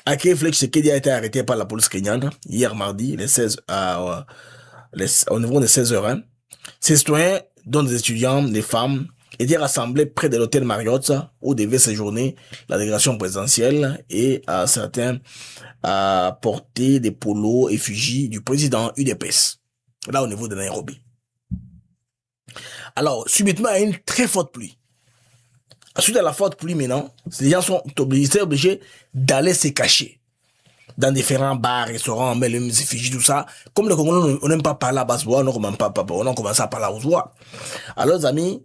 à Félix Tshisekedi a été arrêté par la police kenyane hier mardi, au niveau de 16h. Ces citoyens, dont des étudiants, des femmes, étaient rassemblés près de l'hôtel Marriott où devait séjourner la délégation présidentielle et certains porter des polos effigies du président UDPS, là au niveau de Nairobi. Alors, subitement, il y a une très forte pluie. Suite à la forte pluie maintenant, les gens sont obligés d'aller se cacher dans différents bars, restaurants, mais les effigies, tout ça. Comme les Congolais, on n'aime pas parler à basse-voix, on a commencé à parler à haute-voix. Alors, les amis,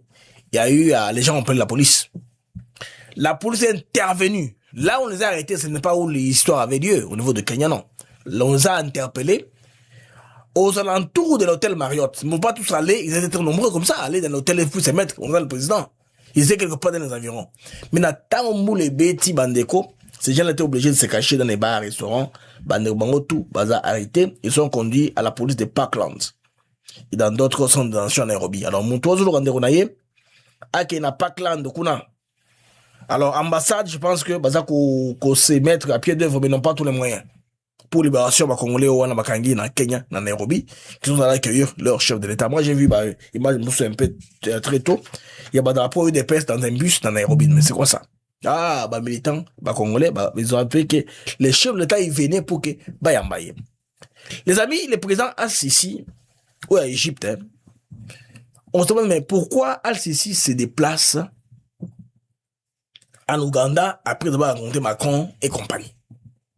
il y a eu, les gens ont appelé la police. La police est intervenue. Là, on les a arrêtés, ce n'est pas où l'histoire avait lieu, au niveau de Kenya, non. Là, on les a interpellés aux alentours de l'hôtel Marriott. Ils ne vont pas tous aller, ils étaient très nombreux comme ça, aller dans l'hôtel et puis se mettre, on a le président. Ils étaient quelque part dans les environs. Mais tant que les bêtis bandeko, Ces gens étaient obligés de se cacher dans les bars, restaurants, tout, arrêtés, ils sont conduits à la police de Parkland et dans d'autres centres de détention à Nairobi. Alors, mon tour, qui n'a Parkland, kuna. Alors, ambassade, je pense que, qu'on se mettre à pied d'œuvre, mais non pas tous les moyens. Pour libération, Congolais, Wana, Bakangi, na Kenya, na Nairobi, qui sont allés accueillir leur chef de l'État. Moi, j'ai vu, image, je me souviens un peu très tôt, il y a drapeau des pestes dans un bus dans Nairobi, mais c'est quoi ça? Ah, militants, Congolais, ils ont appris que les chefs de l'État, ils venaient pour que, yambaye. Les amis, le président Al-Sisi, ou à Égypte, hein, on se demande, mais pourquoi Al-Sisi se déplace en Ouganda après avoir rencontré Macron et compagnie?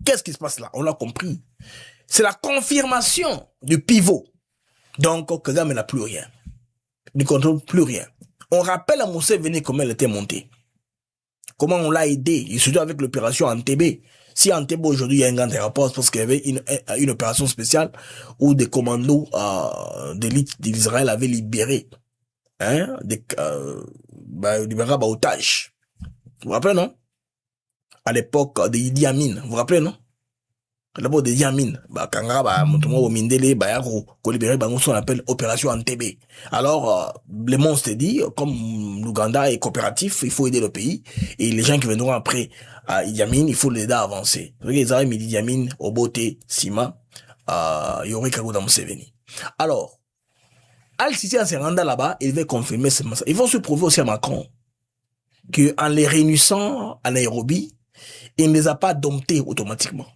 Qu'est-ce qui se passe là? On l'a compris. C'est la confirmation du pivot. Donc, Kagame n'a plus rien. Il ne contrôle plus rien. On rappelle à Moussé Veni comment elle était montée. Comment on l'a aidé, et surtout avec l'opération Entebbe. Si Entebbe aujourd'hui il y a un grand aéroport, parce qu'il y avait une opération spéciale où des commandos d'élite d'Israël avaient libéré otages. Vous vous rappelez, non? À l'époque de Idi Amin, vous vous rappelez, non? À l'époque de Idi Amin, on appelle opération Entebbe. Alors, les monstres dit, comme l'Ouganda est coopératif, il faut aider le pays, et les gens qui viendront après Idi Amin, il faut l'aider à avancer. Regardez, Idi Amin, Obote, Sima, Yori Kaguta Museveni. Alors, Al-Sisi, en se rendant là-bas, il va confirmer ce message. Ils vont se prouver aussi à Macron que en les réunissant à Nairobi, il ne les a pas domptés automatiquement.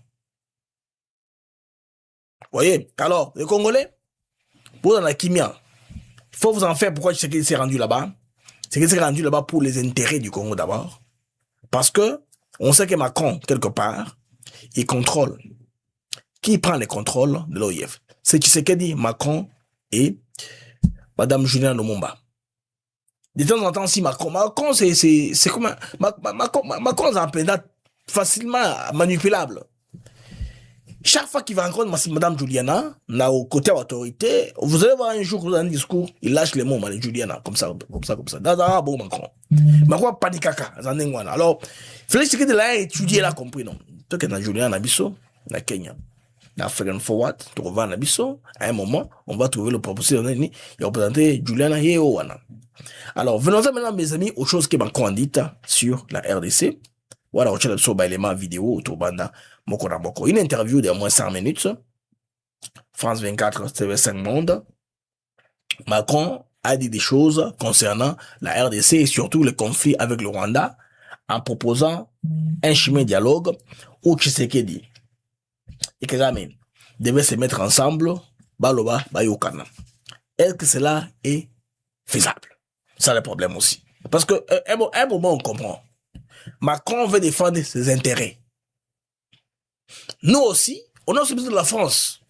Vous voyez? Alors, les Congolais, pour dans la Kimia, il faut vous en faire pourquoi c'est qu'il s'est rendu là-bas. C'est qu'il s'est rendu là-bas pour les intérêts du Congo d'abord. Parce que, on sait que Macron, quelque part, il contrôle. Qui prend les contrôles de l'OIF? C'est Tshisekedi, Macron et Madame Julien Lumumba. De temps en temps, si Macron, c'est comme Macron est un président facilement manipulable. Chaque fois qu'il va rencontrer Madame Juliana, au côté de l'autorité, vous allez voir un jour dans un discours, il lâche les mots, Madame Juliana, comme ça. Dans bon Macron. Macron panikaka, alors, Félix Tshisekedi l'a étudié, là, compris, non? Toi, que dans Juliana, Nabiso, na Kenya. African Forward, tu revois Nabiso, à un moment, on va trouver le proposition, il va représenter Juliana Yeowana. Alors, venons-en maintenant, mes amis, aux choses que Macron a dites sur la RDC. Voilà, on cherche sur l'élément vidéo autour banda Mokona Moko. Une interview de moins 5 minutes. France 24, TV5 Monde. Macron a dit des choses concernant la RDC et surtout le conflit avec le Rwanda en proposant un chemin de dialogue où Tshisekedi et Kagame devaient se mettre ensemble, Baloba, Bayokana. Est-ce que cela est faisable? Ça, le problème aussi. Parce que, un moment, on comprend. Macron veut défendre ses intérêts. Nous aussi, on a aussi besoin de la France.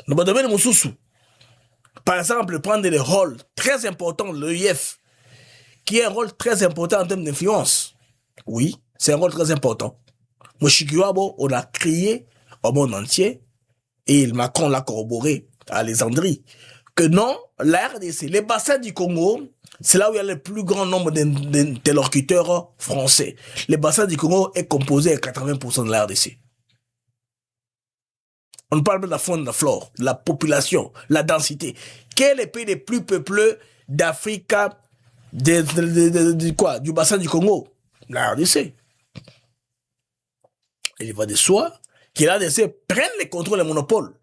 Nous devons donner Moussoussou. Par exemple, prendre le rôle très important de l'EIF, qui est un rôle très important en termes d'influence. Oui, c'est un rôle très important. Moshikiwabo, on l'a créé au monde entier, et Macron l'a corroboré à Alexandrie, que non, la RDC, les bassins du Congo, c'est là où il y a le plus grand nombre d'interlocuteurs français. Le bassin du Congo est composé à 80% de la RDC. On parle de la faune, de la flore, de la population, la densité. Quel est le pays le plus peuplé d'Afrique, du bassin du Congo? La RDC. Il va de soi que la RDC prenne le contrôle et le monopole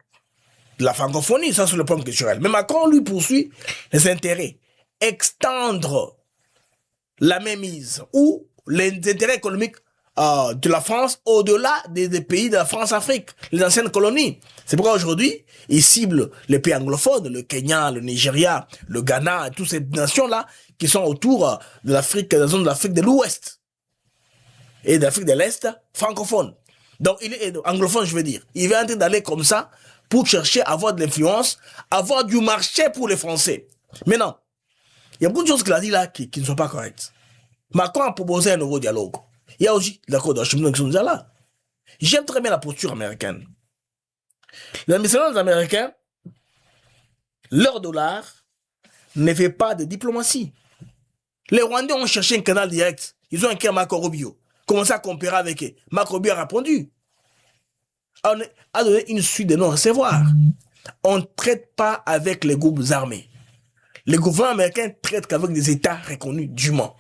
de la francophonie, ça sur le plan culturel. Mais Macron, lui, poursuit les intérêts. Extendre la mainmise ou les intérêts économiques de la France au-delà des pays de la France-Afrique, les anciennes colonies. C'est pourquoi aujourd'hui, ils ciblent les pays anglophones, le Kenya, le Nigeria, le Ghana, et toutes ces nations-là qui sont autour de l'Afrique, de la zone de l'Afrique de l'Ouest et de l'Afrique de l'Est francophone. Donc, il est anglophone, je veux dire. Il est en train d'aller comme ça pour chercher à avoir de l'influence, avoir du marché pour les Français. Maintenant, il y a beaucoup de choses qu'il a dit là qui ne sont pas correctes. Macron a proposé un nouveau dialogue. Il y a aussi l'accord de chemin qui sont déjà là. J'aime très bien la posture américaine. Les Américains, leur dollar ne fait pas de diplomatie. Les Rwandais ont cherché un canal direct. Ils ont écrit à Marco Rubio. commencé à comparer avec eux. Marc Rubio a répondu. On a donné une suite de non-recevoir. On ne traite pas avec les groupes armés. Les gouvernements américains traitent qu'avec des États reconnus dûment.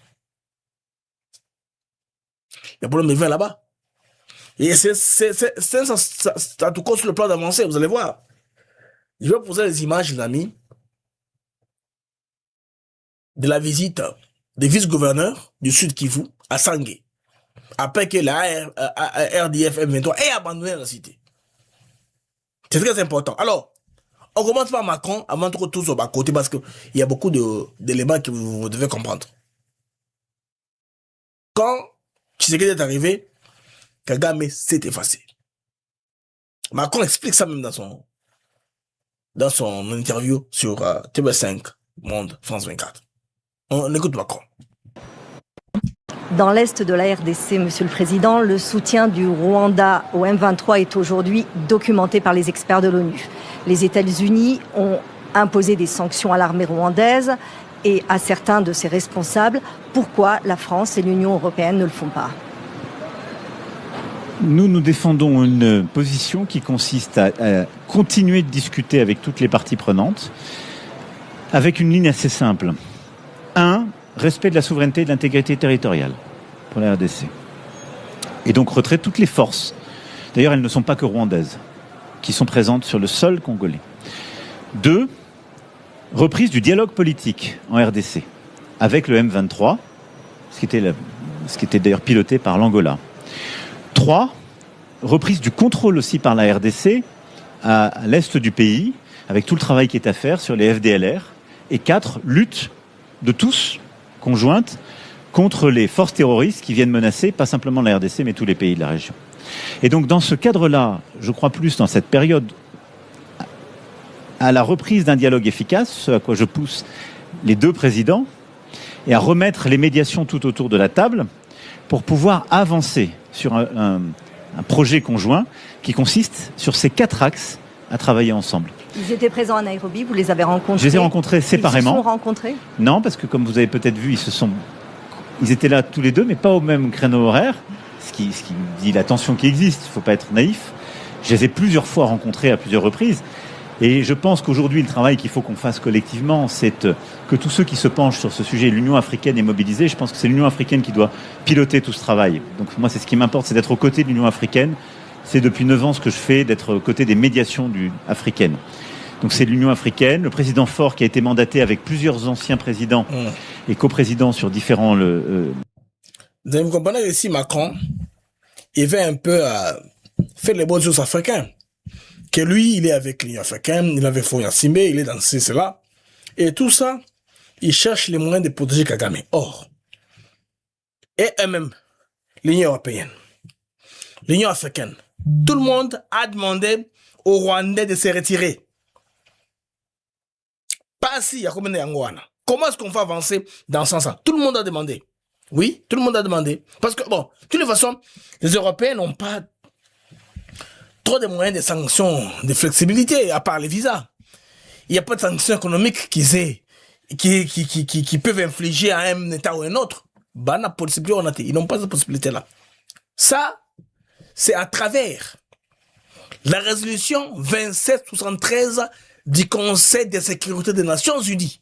Le problème vient là-bas. Et c'est en tout cas sur le plan d'avancée, vous allez voir. Je vais vous poser les images, les amis, de la visite des vice-gouverneurs du Sud Kivu à Sangé, après que la RDF M23 ait abandonné la cité. C'est très important. Alors, on commence par Macron avant de tout sur bas côté parce qu'il y a beaucoup d'éléments que vous devez comprendre. Quand Tshisekedi est arrivé, Kagame s'est effacé. Macron explique ça même dans son interview sur TV5 Monde France 24. On écoute Macron. Dans l'Est de la RDC, Monsieur le Président, le soutien du Rwanda au M23 est aujourd'hui documenté par les experts de l'ONU. Les États-Unis ont imposé des sanctions à l'armée rwandaise et à certains de ses responsables. Pourquoi la France et l'Union européenne ne le font pas ? Nous défendons une position qui consiste à continuer de discuter avec toutes les parties prenantes, avec une ligne assez simple. 1, respect de la souveraineté et de l'intégrité territoriale pour la RDC. Et donc retrait de toutes les forces. D'ailleurs, elles ne sont pas que rwandaises, qui sont présentes sur le sol congolais. 2, reprise du dialogue politique en RDC, avec le M23, ce qui était d'ailleurs piloté par l'Angola. 3, reprise du contrôle aussi par la RDC à l'est du pays, avec tout le travail qui est à faire sur les FDLR. Et 4, lutte de tous, conjointe, contre les forces terroristes qui viennent menacer, pas simplement la RDC, mais tous les pays de la région. Et donc dans ce cadre-là, je crois plus dans cette période à la reprise d'un dialogue efficace, ce à quoi je pousse les deux présidents, et à remettre les médiations tout autour de la table pour pouvoir avancer sur un projet conjoint qui consiste sur ces 4 axes à travailler ensemble. Ils étaient présents à Nairobi, vous les avez rencontrés? Je les ai rencontrés séparément. Ils se sont rencontrés? Non, parce que comme vous avez peut-être vu, ils étaient là tous les deux, mais pas au même créneau horaire, ce qui dit la tension qui existe, il ne faut pas être naïf. Je les ai plusieurs fois rencontrés à plusieurs reprises. Et je pense qu'aujourd'hui, le travail qu'il faut qu'on fasse collectivement, c'est que tous ceux qui se penchent sur ce sujet, l'Union africaine est mobilisée. Je pense que c'est l'Union africaine qui doit piloter tout ce travail. Donc moi, c'est ce qui m'importe, c'est d'être aux côtés de l'Union africaine. C'est depuis 9 ans ce que je fais, d'être aux côtés des médiations africaines. Donc c'est l'Union africaine, le président Faure qui a été mandaté avec plusieurs anciens présidents et coprésidents sur différents... Vous allez me comprendre ici, Macron, il veut un peu faire les beaux jours africains. Que lui, il est avec l'Union africaine, il avait Foya Simbe, il est dans cela. Et tout ça, il cherche les moyens de protéger Kagame. Or, et eux-mêmes, l'Union européenne, l'Union africaine, tout le monde a demandé aux Rwandais de se retirer. Pas si, il y a combien d'Angoana. Comment est-ce qu'on va avancer dans ce sens-là? Tout le monde a demandé. Oui, tout le monde a demandé. Parce que, bon, de toute façon, les Européens n'ont pas trop de moyens de sanctions, de flexibilité, à part les visas. Il n'y a pas de sanctions économiques qui peuvent infliger à un État ou à un autre. Ils n'ont pas cette possibilité-là. Ça, c'est à travers la résolution 2773 du Conseil de sécurité des Nations Unies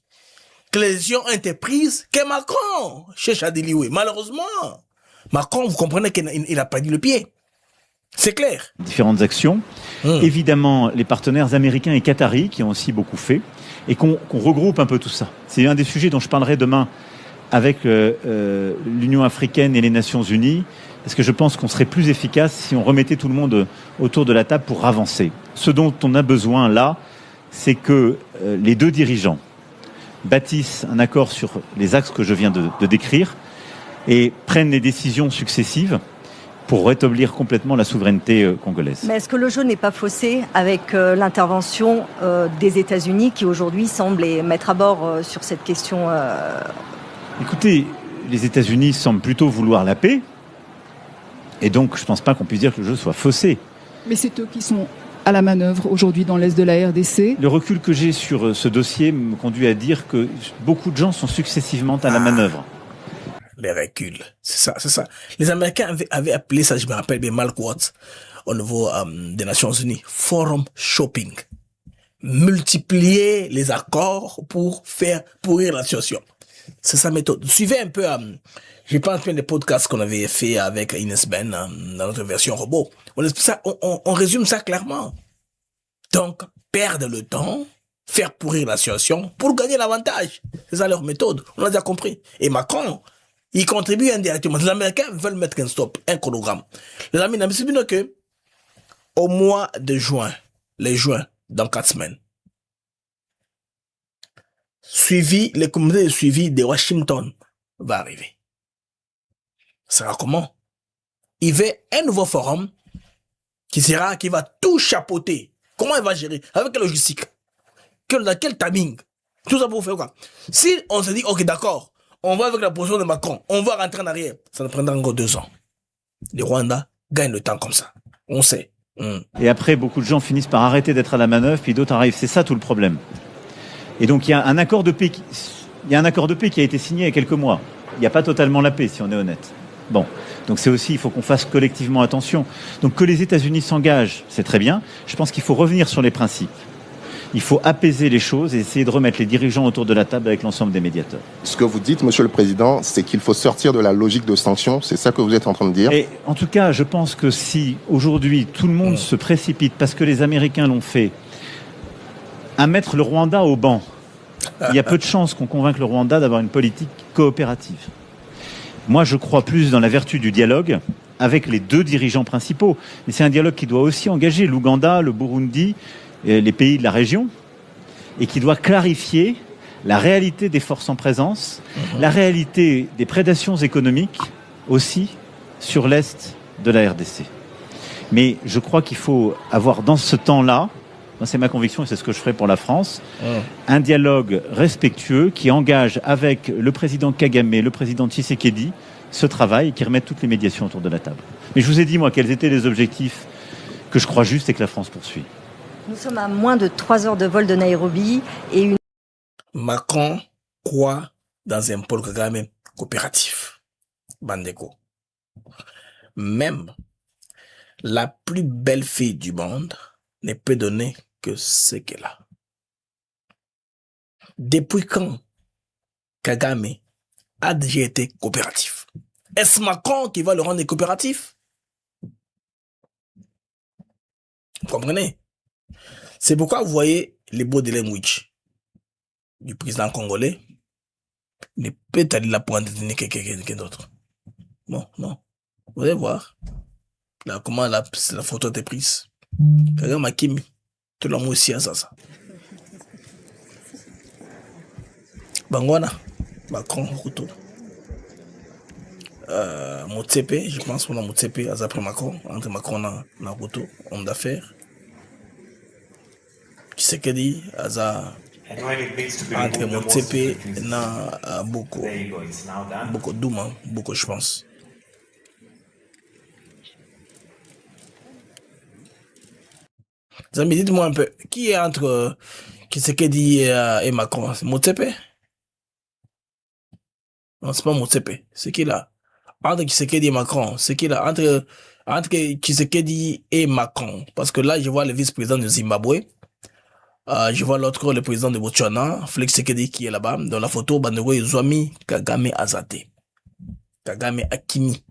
que les décisions ont été prises que Macron cherche à délier. Malheureusement, Macron, vous comprenez qu'il n'a pas dit le pied. C'est clair. Différentes actions. Évidemment, les partenaires américains et qataris qui ont aussi beaucoup fait et qu'on regroupe un peu tout ça. C'est un des sujets dont je parlerai demain avec l'Union africaine et les Nations unies, parce que je pense qu'on serait plus efficace si on remettait tout le monde autour de la table pour avancer. Ce dont on a besoin là, c'est que les deux dirigeants bâtissent un accord sur les axes que je viens de décrire et prennent les décisions successives pour rétablir complètement la souveraineté congolaise. Mais est-ce que le jeu n'est pas faussé avec l'intervention des États-Unis qui aujourd'hui semblent les mettre à bord sur cette question Écoutez, les États-Unis semblent plutôt vouloir la paix, et donc je ne pense pas qu'on puisse dire que le jeu soit faussé. Mais c'est eux qui sont à la manœuvre aujourd'hui dans l'Est de la RDC. Le recul que j'ai sur ce dossier me conduit à dire que beaucoup de gens sont successivement à la manœuvre. les reculs. C'est ça, c'est ça. Les Américains avaient appelé ça, je me rappelle bien, Malquart, au niveau des Nations Unies, forum shopping. Multiplier les accords pour faire pourrir la situation. C'est sa méthode. Suivez un peu, je pense bien les podcasts qu'on avait fait avec Inès Ben dans notre version robot. On résume ça clairement. Donc, perdre le temps, faire pourrir la situation pour gagner l'avantage. C'est ça leur méthode. On l'a déjà compris. Et Macron, il contribue indirectement. Les Américains veulent mettre un stop, un chronogramme. Les amis, c'est bien que au mois de juin, dans 4 semaines, le comité de suivi de Washington va arriver. Ça sera comment? Il va un nouveau forum qui va tout chapeauter. Comment il va gérer? Avec quelle logistique? Quel timing? Tout ça pour faire quoi? Si on se dit, ok, d'accord, on va avec la position de Macron, on va rentrer en arrière, ça nous prendra encore 2 ans. Le Rwanda gagne le temps comme ça. On sait. Et après, beaucoup de gens finissent par arrêter d'être à la manœuvre, puis d'autres arrivent. C'est ça tout le problème. Et donc, il y a un accord de paix qui a été signé il y a quelques mois. Il n'y a pas totalement la paix, si on est honnête. Bon. Donc c'est aussi, il faut qu'on fasse collectivement attention. Donc que les États-Unis s'engagent, c'est très bien. Je pense qu'il faut revenir sur les principes. Il faut apaiser les choses et essayer de remettre les dirigeants autour de la table avec l'ensemble des médiateurs. Ce que vous dites, Monsieur le Président, c'est qu'il faut sortir de la logique de sanctions. C'est ça que vous êtes en train de dire? Et en tout cas, je pense que si aujourd'hui tout le monde se précipite parce que les Américains l'ont fait, à mettre le Rwanda au banc, il y a peu de chances qu'on convainque le Rwanda d'avoir une politique coopérative. Moi, je crois plus dans la vertu du dialogue avec les 2 dirigeants principaux. Mais c'est un dialogue qui doit aussi engager l'Ouganda, le Burundi, les pays de la région, et qui doit clarifier la réalité des forces en présence, la réalité des prédations économiques aussi sur l'Est de la RDC. Mais je crois qu'il faut avoir dans ce temps-là, c'est ma conviction et c'est ce que je ferai pour la France, un dialogue respectueux qui engage avec le président Kagame, le président Tshisekedi, ce travail et qui remette toutes les médiations autour de la table. Mais je vous ai dit, moi, quels étaient les objectifs que je crois justes et que la France poursuit. Nous sommes à moins de 3 heures de vol de Nairobi et Macron croit dans un Paul Kagame coopératif. Bandeko. Même la plus belle fille du monde ne peut donner que ce qu'elle a. Depuis quand Kagame a déjà été coopératif? Est-ce Macron qui va le rendre coopératif? Vous comprenez? C'est pourquoi vous voyez les beaux de language du président congolais ne peut aller là pour entraîner quelqu'un d'autre. Non. Vous allez voir. Là, comment la photo a été prise. Kagame Akimi. Tout le monde aussi à ça. Bangwana. Macron, Ruto. Motsepe, je pense qu'on a Motsepe après Macron. Entre Macron et Ruto, homme d'affaires. Tshisekedi, entre Motsepe et beaucoup Douma, beaucoup je pense. Zami, dites-moi un peu, qui est entre Tshisekedi et Macron? C'est Motsepe? Non, c'est pas Motsepe. C'est qui là? Entre Tshisekedi et Macron, c'est qui là? Entre Tshisekedi et Macron. Parce que là, je vois le vice-président de Zimbabwe. Je vois l'autre, le président de Botswana, Félix Tshisekedi qui est là-bas. Dans la photo, Bandego Zwami Kagame Azate. Kagame Akimi.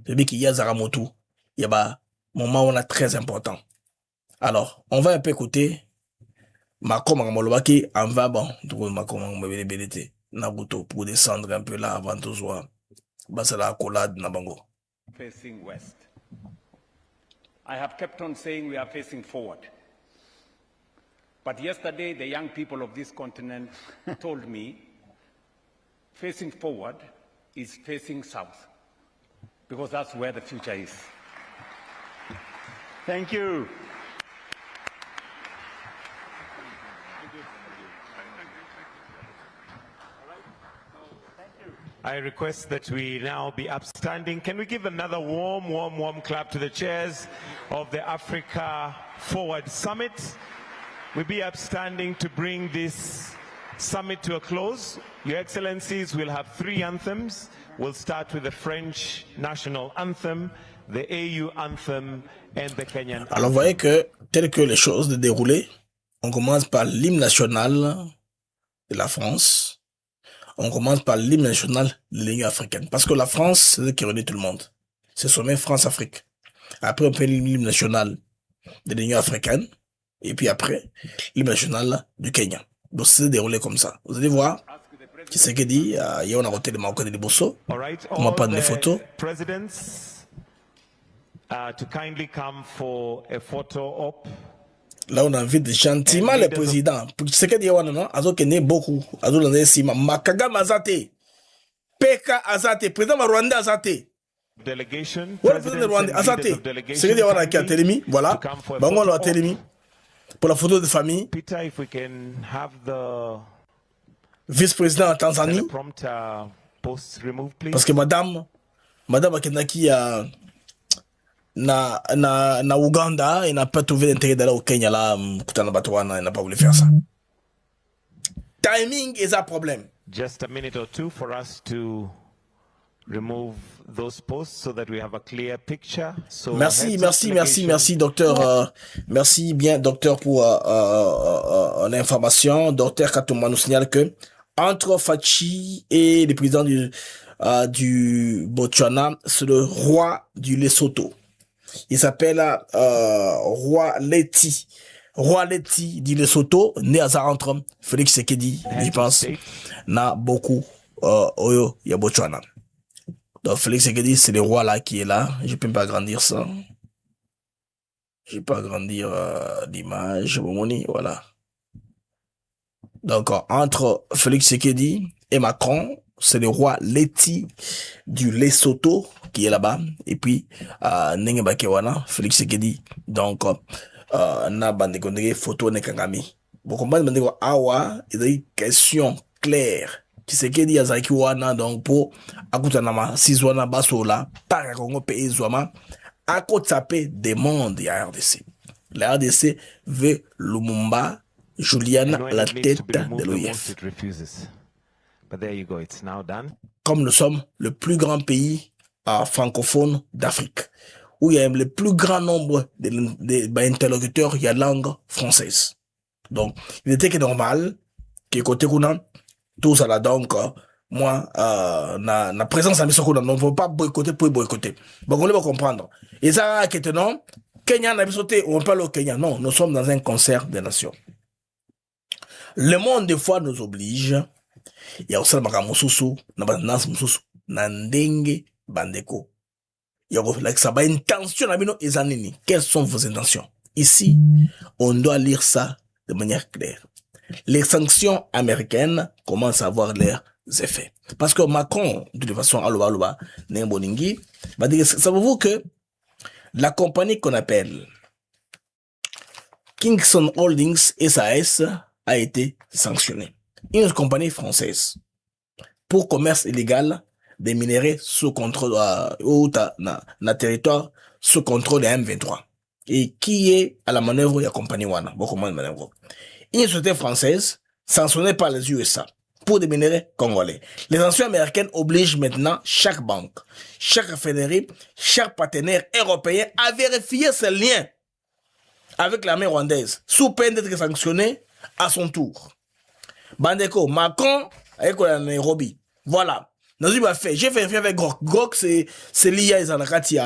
Celui qui y a Zaramotu. Il y a un moment où on a très important. Alors, on va un peu écouter Macron Magamolobaki, on va Macron Magamolobaki, Naruto, pour descendre un peu là avant de voir Basala Accolade Nabango. Facing west. I have kept on saying we are facing forward. But yesterday, the young people of this continent told me facing forward is facing south, because that's where the future is. Thank you. I request that we now be upstanding. Can we give another warm clap to the chairs of the Africa Forward Summit? We'll be upstanding to bring this summit to a close. Your Excellencies will have 3 anthems. We'll start with the French national anthem, the AU anthem, and the Kenyan anthem. Alors, vous voyez que, tel que les choses se déroulaient, on commence par l'hymne national de la France. On commence par l'hymne national de l'Union africaine. Parce que la France, c'est ce qui réunit tout le monde. C'est le sommet France-Afrique. Après, on fait l'hymne national de l'Union africaine. Et puis après, l'hymne national du Kenya. Donc, c'est déroulé comme ça. Vous allez voir, qui c'est qui dit, il y a un arrêté de Marco de Liboso. On va prendre des photos. To kindly come for a photo op. Là, on invite gentiment le président. Pour ce qui est dit, Azo Kene beaucoup. Azo Lande Sima. Makaga Mazate. Peka Azate. Président Rwanda Azate. Delegation. Ouais, président de Rwanda Azate. C'est qui dit, on a qui a Télémi. Voilà. Bango a Télémi. Pour la photo de famille. Peter, if we can have the vice-président en Tanzanie. Post remove, please. Parce que madame Akenaki a na Ouganda, il n'a pas trouvé d'intérêt d'aller au Kenya là, il n'a pas voulu faire ça. Timing is a problem. Just a minute or two for us to remove those posts so that we have a clear picture. So merci, docteur. Merci bien, docteur, pour l'information. Docteur Katuma nous signale que entre Fachi et le président du Botswana, c'est le roi du Lesotho. Il s'appelle Roi Leti. Roi Leti du Lesotho, né à Zarentre, Félix Sekedi, je pense, n'a beaucoup Oyo, il y a Botswana. Donc Félix Sekedi, c'est le roi là qui est là. Je peux pas agrandir ça. Je peux agrandir l'image, voilà. Donc entre Félix Sekedi et Macron, c'est le roi Leti du Lesotho qui est là-bas. Et puis, Nenge Bakewana, Félix Sekedi. Donc, na bandekondege photo nekangami. Vous comprenez, bandeko awa, il y a une question claire. Tshisekedi Yazaki wana, donc pour akutanama, sizwana basola, para Congo pays zouama, akotsape demande ya RDC. La RDC veut Lumumba, Juliana à la tête de l'OIF. But there you go, it's now done. Comme nous sommes le plus grand pays francophone d'Afrique, où il y a le plus grand nombre d'interlocuteurs, il y a langue française. Donc, il était que normal que côté Kuna, tout ça là, donc, moi, na présence à Misokuna, on ne veut pas boycotter pour boycotter. Donc, on va comprendre. Et ça, qui était non, Kenya n'a pas sauté, on parle au Kenya. Non, nous sommes dans un concert des nations. Le monde, des fois, nous oblige. Il y a aussi le Mususu, Nabanas Mususu, Nandenge, Bandeko. Il y a ça va intention à bino ezanini. Quelles sont vos intentions? Ici, on doit lire ça de manière claire. Les sanctions américaines commencent à avoir leurs effets. Parce que Macron, de toute façon, aloba, Nemboningi, va dire, savez-vous que la compagnie qu'on appelle Kingston Holdings SAS a été sanctionnée. Une compagnie française pour commerce illégal des minerais sous contrôle na territoire sous contrôle des M23 et qui est à la manœuvre de la compagnie Wana. Une société française sanctionnée par les USA pour des minerais congolais. Les sanctions américaines obligent maintenant chaque banque, chaque raffinerie, chaque partenaire européen à vérifier ses liens avec l'armée rwandaise sous peine d'être sanctionné à son tour. Bandeko, Macron, avec Nairobi. Voilà. J'ai fait avec Grok. Grok, c'est lié à Zanakati.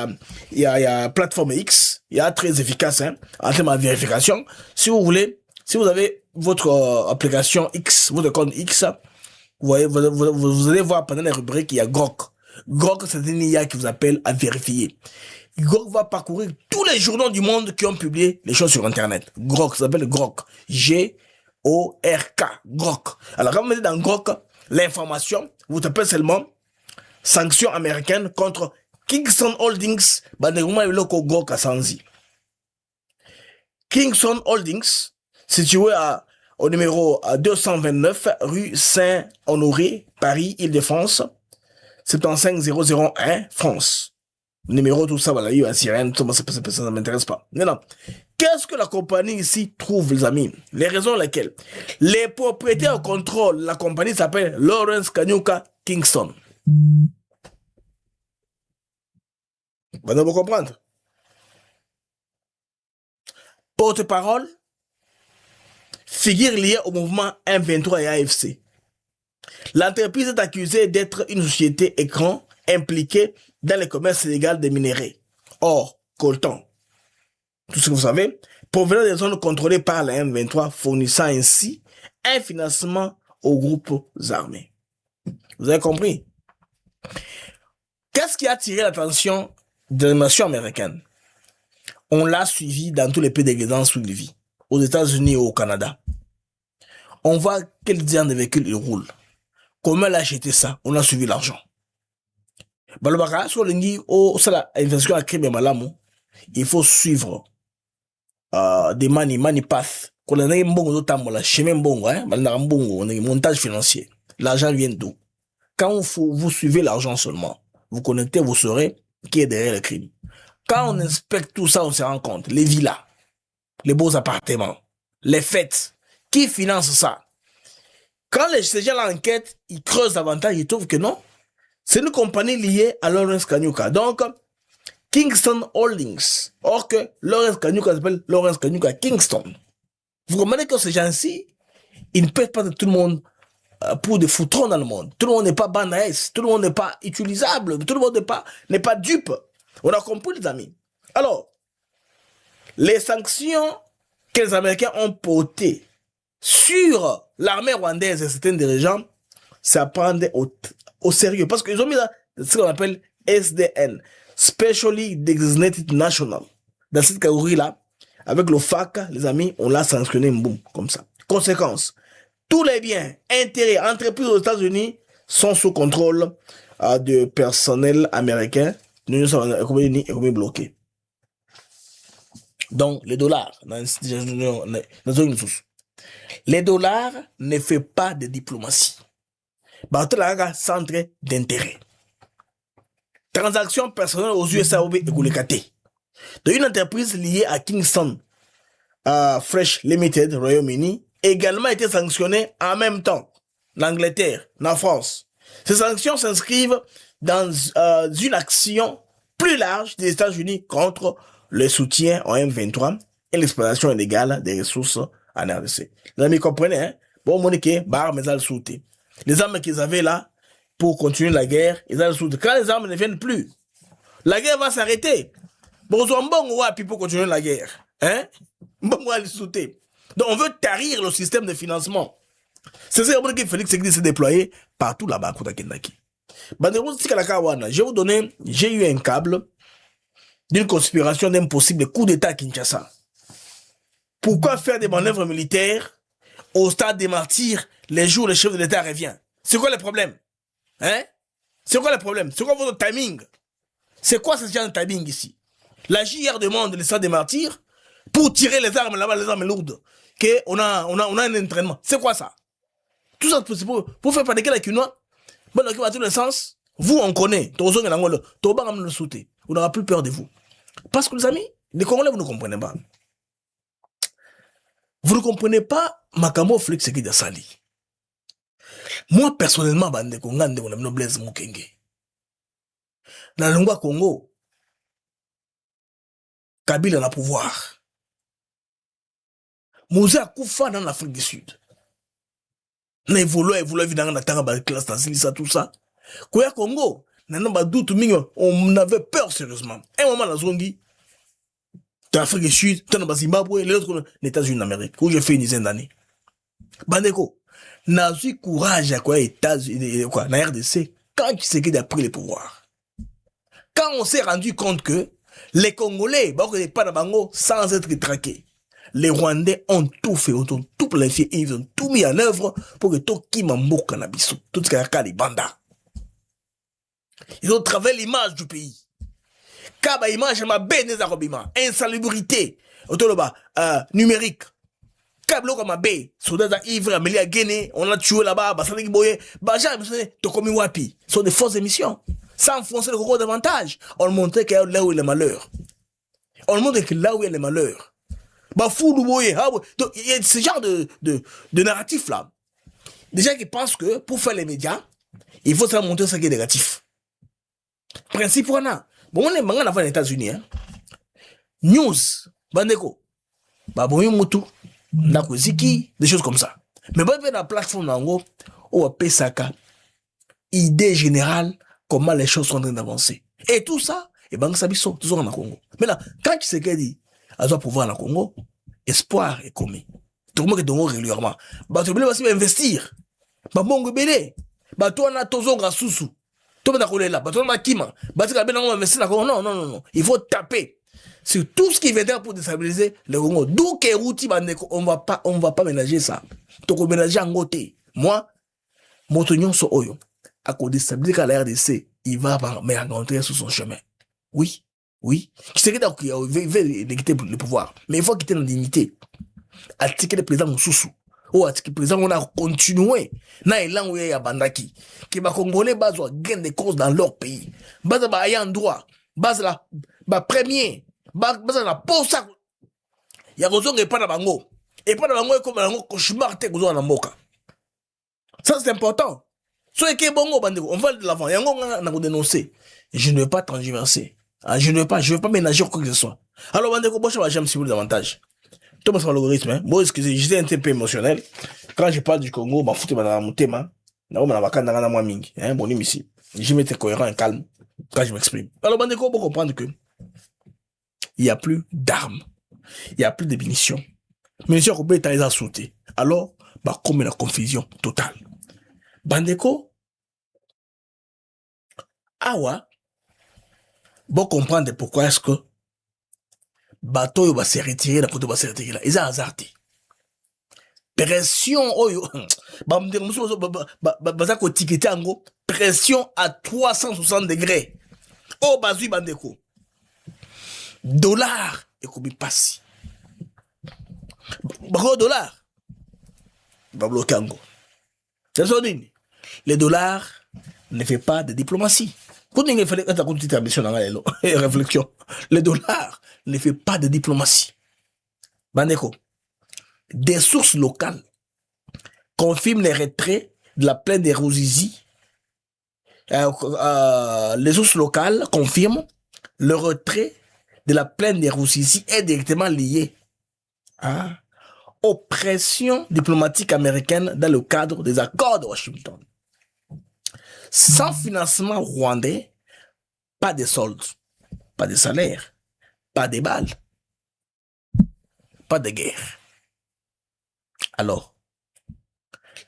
Il y a plateforme X. Il y a très efficace, en termes de vérification. Si vous voulez, si vous avez votre application X, votre compte X, vous allez voir pendant les rubriques, il y a Grok. Grok, c'est une IA qui vous appelle à vérifier. Grok va parcourir tous les journaux du monde qui ont publié les choses sur Internet. Grok, ça s'appelle Grok. G-O-R-K. Grok. Alors, quand vous mettez dans Grok l'information, vous tapez seulement sanctions américaines contre Kingston Holdings, Grok à Sanzi. Kingston Holdings, situé au numéro 229 rue Saint-Honoré, Paris, Île-de-France, 75001, France. Numéro, tout ça, voilà, il y a un sirène, tout ça, ça m'intéresse pas. Non. Qu'est-ce que la compagnie ici trouve, les amis? Les raisons lesquelles? Les propriétaires au contrôle, la compagnie s'appelle Lawrence Kanyuka Kingston. Vous comprendre? Porte-parole, figure liée au mouvement M23 et AFC. L'entreprise est accusée d'être une société écran impliquée dans le commerce illégal des minéraux, or, coltan. Tout ce que vous savez, provenant des zones contrôlées par la M23, fournissant ainsi un financement aux groupes armés. Vous avez compris? Qu'est-ce qui a attiré l'attention de la nation américaine? On l'a suivi dans tous les pays d'excellence où il vit, aux États-Unis et au Canada. On voit quel genre de véhicule il roule. Comment il a acheté ça? On a suivi l'argent. Balobaka, sur l'ingi, au sala investigation à crime malamu, il faut suivre des money path. Quand on a un bon temps, chemin bon, montage financier. L'argent vient d'où? Quand vous suivez l'argent seulement, vous connectez, vous saurez qui est derrière le crime. Quand on inspecte tout ça, on se rend compte. Les villas, les beaux appartements, les fêtes, qui finance ça? Quand ces gens l'enquête, ils creusent davantage, ils trouvent que non. C'est une compagnie liée à Lawrence Kanyuka. Donc, Kingston Holdings. Or que Lawrence Kanyuka s'appelle Lawrence Kanyuka Kingston. Vous comprenez que ces gens-ci, ils ne pètent pas de tout le monde pour des foutrons dans le monde. Tout le monde n'est pas banais, tout le monde n'est pas utilisable, tout le monde n'est pas dupe. On a compris, les amis. Alors, les sanctions que les Américains ont portées sur l'armée rwandaise et certains dirigeants, ça prend au sérieux. Parce qu'ils ont mis là ce qu'on appelle SDN, Specially Designated National. Dans cette catégorie-là, avec le FAC, les amis, on l'a sanctionné, boum, comme ça. Conséquence, tous les biens, intérêts, entreprises aux États-Unis sont sous contrôle de personnel américain. Nous sommes bloqués. Donc, les dollars, les dollars ne font pas de diplomatie. Centre d'intérêt. Transactions personnelles aux USA et Koulikate. De une entreprise liée à Kingston Fresh Limited, Royaume-Uni, également été sanctionnée en même temps. L'Angleterre, la France. Ces sanctions s'inscrivent dans une action plus large des États-Unis contre le soutien au M23 et l'exploitation illégale des ressources en RDC. Les amis, comprenez, hein? Bon, Monique, bar, mais elles sauté. Les armes qu'ils avaient là, pour continuer la guerre, ils ont sauté. Quand les armes ne viennent plus, la guerre va s'arrêter. Bon, pour continuer la guerre. Hein? Bon, on va les sauter. Donc, on veut tarir le système de financement. C'est ça que Félix Tshisekedi s'est déployé partout là-bas, à Koutakendaki. Je vais vous donner, j'ai eu un câble d'une conspiration d'un possible coup d'État à Kinshasa. Pourquoi faire des manœuvres militaires au stade des martyrs les jours où le chef de l'État revient? C'est quoi le problème? Hein? C'est quoi le problème? C'est quoi votre timing? C'est quoi ce genre de timing ici? La JR demande le stade des martyrs pour tirer les armes là-bas, les armes lourdes. On a un entraînement. C'est quoi ça? Tout ça pour faire paniquer la quinoa. Bon, dans tous les sens, vous, on connaît. On n'aura plus peur de vous. Parce que les amis, les Congolais, vous ne comprenez pas. Vous ne comprenez pas Makamo Félix Tshisekedi Sali. Moi, personnellement, bande Congande, on a une Blaise Mukenge. Dans le Longwa Congo, Kabila a le pouvoir. Moussa a Koufa dans l'Afrique du Sud. Na évolué dans la terre, la classe, ça, tout ça. Koya Congo, on avait peur sérieusement. Un moment, la Zongi, dans l'Afrique du Sud, dans le Zimbabwe, les autres, les États-Unis d'Amérique, où j'ai fait une dizaine d'années. Bandeko, n'a eu courage à quoi États-Unis, quoi, la RDC, quand tu sais qu'il a pris le pouvoir. Quand on s'est rendu compte que les Congolais, pas bango sans être traqués. Les Rwandais ont tout fait, ont tout planifié, ils ont tout mis en œuvre pour que tout qui m'embourg cannabis, tout ce qu'il y a les bandas. Ils ont travaillé l'image du pays. Kaba image ma béné zarobima, insalubrité, autoloba, numérique. Kablo comme ma bé, soldats ivres, amélie à Guinée, on a tué là-bas, Bassalik Boye, Baja, Tokomi Wapi. Ce sont des fausses émissions. Sans enfoncer le coco davantage. On montrait que là où il y a le malheur. On montre que là où il y a le malheur. Bafou, donc, il y a ce genre de narratif là. Des gens qui pensent que pour faire les médias, il faut se montrer ce qui est négatif. Principe, on a. Bon, on est maintenant dans les États-Unis. Hein. News, bandeko, baboyi mutu, nakoziki, des choses comme ça. Mais bon, la plateforme nango, ou pesaka, idée générale, comment les choses sont en train d'avancer. Et tout ça, et ben ça biso, toujours en Congo. Maintenant, quand tu sais qu'il dit, à toi pouvoir en Congo, espoir est commis. Tout le monde est donné régulièrement. Bah, tu peux aussi investir. Bah, bon, belé. Bah, toi, on a tozo grasusu. Toi, on a là. Bah, toi, on a kima. Bah, tu vas bien investir dans le Congo. Non. Il faut taper sur tout ce qui viendra pour déstabiliser le Congo. D'où que routi, on va pas ménager ça. Donc, on ménager en côté. Moi, mon tonion so oyo. À cause déstabiliser la RDC, il va me rencontrer sur son chemin. Oui. Qui sait qu'il veut quitter le pouvoir. Mais il faut quitter la dignité. Article le président Moussoussou. Article le président, on a continué. Na elan ou ya bandaki. Qui va congolais base gain des causes dans leur pays. Base ba ayant droit. Base la, premier. Base la posa. Ya gozo et pas na bango. Et pas na bango comme na bango cauchemar te gozo na moka. Ça c'est important. Soyez que bongo bandeko, on va de l'avant. Yango na ko dénoncer. Je ne veux pas transverser. Je ne veux pas ménager quoi que ce soit. Alors bandeko, bon j'aime si vous davantage. Thomas l'algorithme, hein. Bon, excusez, j'étais un peu émotionnel. Quand je parle du Congo, ma foute dans mon thème, hein, bon, ici. Je m'étais cohérent et calme quand je m'exprime. Alors, bandeko, pour comprendre que il n'y a plus d'armes. Il n'y a plus de munitions. Munitions qu'on peut être à sauter. Alors, bah, comme la confusion totale. Bandeko, awa, bon comprendre pourquoi est-ce que bateau va se retirer, la côté va se retirer là. Ils ont hasardé. Pression, pression à 360 degrés. Oh, bazui bandeko. Dollar, et comme il passe. Dollar, va bloquer en gros. C'est ça, les dollars ne fait pas de diplomatie. Il fallait réflexion. Le dollar ne fait pas de diplomatie. Bandeko, des sources locales confirment les retraits de la plaine des Ruzizi. Les sources locales confirment le retrait de la plaine des Ruzizi est directement lié aux pressions diplomatiques américaines dans le cadre des accords de Washington. Sans financement rwandais, pas de soldes, pas de salaire, pas de balles, pas de guerre. Alors,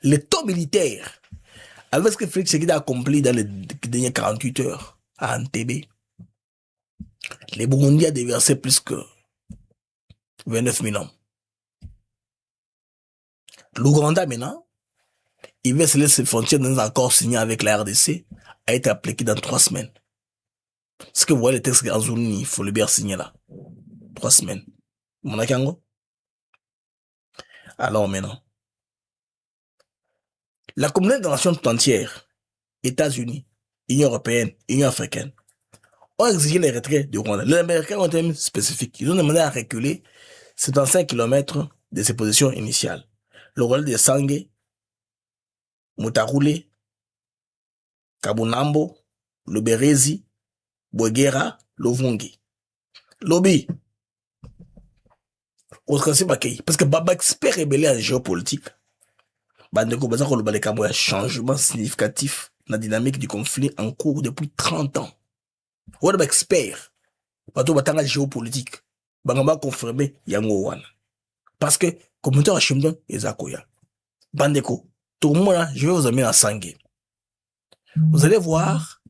le taux militaire, avec ce que Félix Tshisekedi a accompli dans les dernières 48 heures à Entebbe, les Burundis ont déversé plus que 29 000 hommes. L'Ouganda maintenant, il va sceller ses frontières dans un accord signé avec la RDC, a été appliqué dans 3 semaines. Ce que vous voyez, le texte en Zouni, il faut le bien signer là. 3 semaines. Mon akango? Alors maintenant, la communauté des nations tout entière, États-Unis, Union européenne, Union africaine, ont exigé les retraits du Rwanda. Les Américains ont été spécifiques. Ils ont demandé à reculer 75 km de ses positions initiales. Le Rwanda de Sangé, Mutaroulé, Kabunambo, Luberezi, Bwegera, Lovungi. Lobby. Parce que Baba expert rebelle en géopolitique. Bandeko Bazako le balekamo un changement significatif dans la dynamique du conflit en cours depuis 30 ans. Ou Baba expert. Bato batanga géopolitique. Bangamba confirmé yango wana. Parce que communauté à Chimdon ezakoya. Bandeko, tout le monde là, je vais vous amener à Sangé. Vous allez voir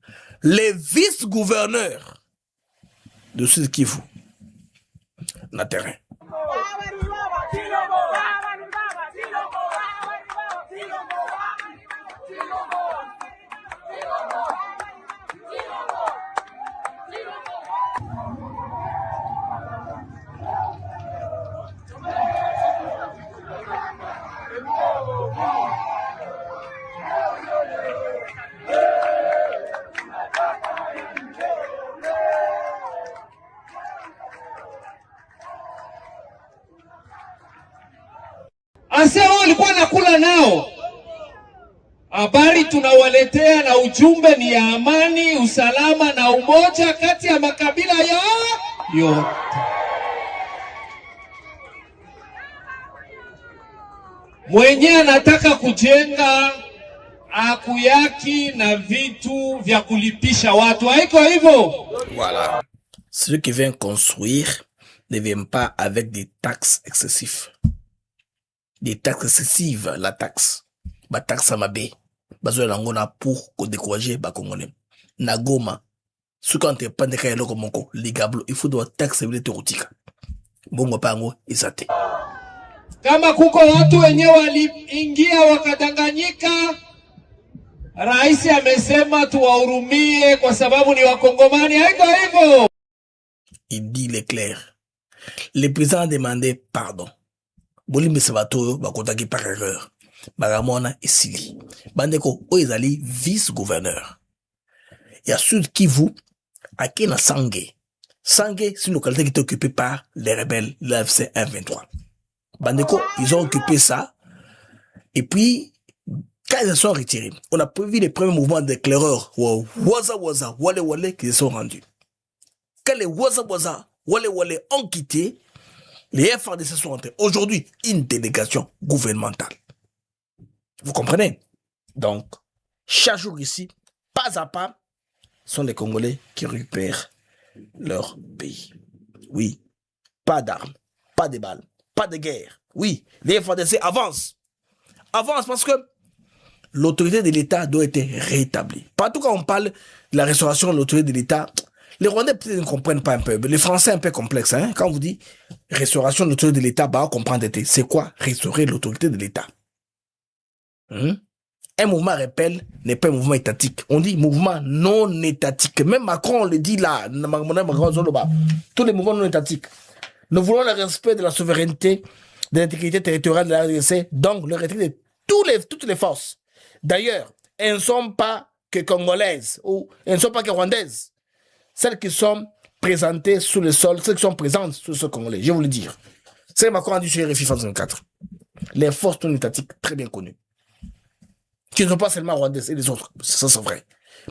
les vice-gouverneurs de Sud Kivu na terrain. nakula nao. Habari tunawaletea na ujumbe ni ya amani, usalama na umoja kati ya makabila yote. Mwenye anataka kujenga akuyaki na vitu vya kulipisha watu, haiko hivyo. Voilà. Celui qui vient construire ne vient pas avec des taxes excessives. Des taxes excessives, la taxe. Ba taxe mabe. Bazo langona pour décourager ba congolais. Na Goma. Ce qu'on te pande ka eloko moko, ligablo, il faut de taxe bilete rotika. Bongo pango izate. Kama kuko watu wenye waliingia wakadanganyika, rais amesema tuwahurumie kwa sababu ni wakongomani, haiko hivyo. Il dit les clair. Le président a demandé pardon. Bolimbe Sabatoyo bakotaki par erreur. Baramona esili. Bandeko oezali vice-gouverneur. Il y a Sud Kivu, à Kena Sangé. Sangé, c'est une localité qui est occupée par les rebelles, l'AFC 123. Bandeko, ils ont occupé ça. Et puis, quand ils se sont retirés, on a prévu les premiers mouvements d'éclaireurs. Waza Waza, Wale Wale, qui se sont rendus. Quand les Waza Waza, Wale Wale ont quitté, les FRDC sont rentrés. Aujourd'hui, une délégation gouvernementale. Vous comprenez? Donc, chaque jour ici, pas à pas, sont les Congolais qui récupèrent leur pays. Oui, pas d'armes, pas de balles, pas de guerre. Oui, les FRDC avancent. Avancent parce que l'autorité de l'État doit être rétablie. Partout quand on parle de la restauration de l'autorité de l'État, les Rwandais peut-être ne comprennent pas un peu. Les Français un peu complexes. Hein? Quand on vous dit restauration de l'autorité de l'État, bah, on comprend c'est quoi restaurer l'autorité de l'État. Un mouvement rebelle n'est pas un mouvement étatique. On dit mouvement non étatique. Même Macron le dit là. Tous les mouvements non étatiques. Nous voulons le respect de la souveraineté, de l'intégrité territoriale de la RDC, donc le retrait de toutes les forces. D'ailleurs, elles ne sont pas que congolaises ou elles ne sont pas que rwandaises. Celles qui sont présentées sous le sol, celles qui sont présentes sous le sol congolais, je vais vous le dire. C'est Macron a dit sur RFI 24. Les forces non étatiques, très bien connues, qui ne sont pas seulement rwandaises et les autres, ça c'est vrai.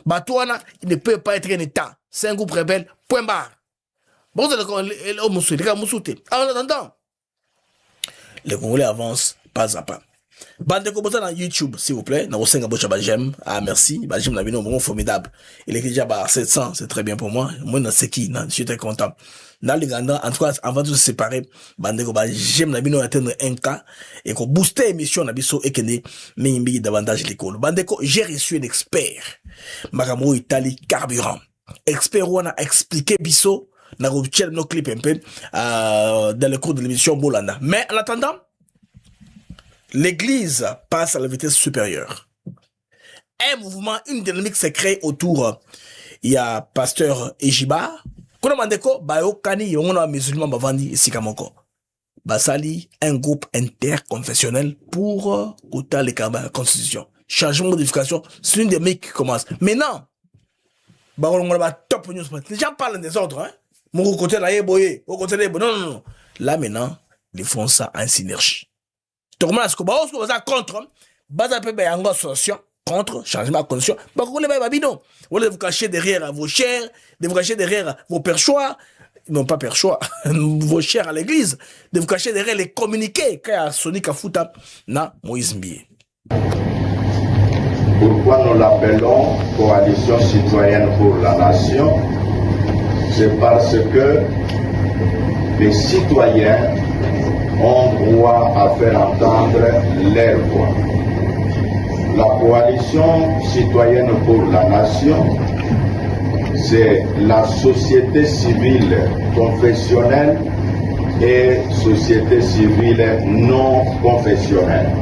Batouana, il ne peut pas être un État. C'est un groupe rebelle, point barre. Bon, en attendant, les Congolais avancent pas à pas. Bande comme ça dans YouTube, s'il vous plaît. J'aime. Ah, merci. J'aime la vidéo, formidable. Il est déjà à 700, c'est très bien pour moi. Moi, je suis très content. Dans les grands, en tout cas, avant de se séparer, j'aime la vidéo atteindre 1K et qu'on booste l'émission, et qu'on ait davantage l'école. J'ai reçu un expert. Magamou Italie Carburant. Expert, on a expliqué Bisso. Dans nos clips un peu dans le cours de l'émission Bolanda. Mais en attendant, l'église passe à la vitesse supérieure. Un mouvement, une dynamique s'est créée autour. Il y a pasteur Ejiba. Qu'on a demandé quoi? Kani, on a musulman Bavandi et Sikamoko. Basali, un groupe interconfessionnel pour outer les la constitution. Changement, modification, c'est une dynamique qui commence. Maintenant, top news. Les gens parlent des ordres, hein? Mon côté là, non. Là maintenant, ils font ça en synergie. Tout le monde a ce que ça contre, basa peu en association contre changement de condition. Bah vous vous cachez derrière vos chers, de vous cacher derrière vos perchoirs, non pas perchoirs, vos chers à l'église, de vous cacher derrière les communiqués qu'a Sonic Afuta na Moïse Mbié. Pourquoi nous l'appelons Coalition citoyenne pour la nation? C'est parce que les citoyens ont droit à faire entendre leur voix. La coalition citoyenne pour la nation, c'est la société civile confessionnelle et société civile non confessionnelle.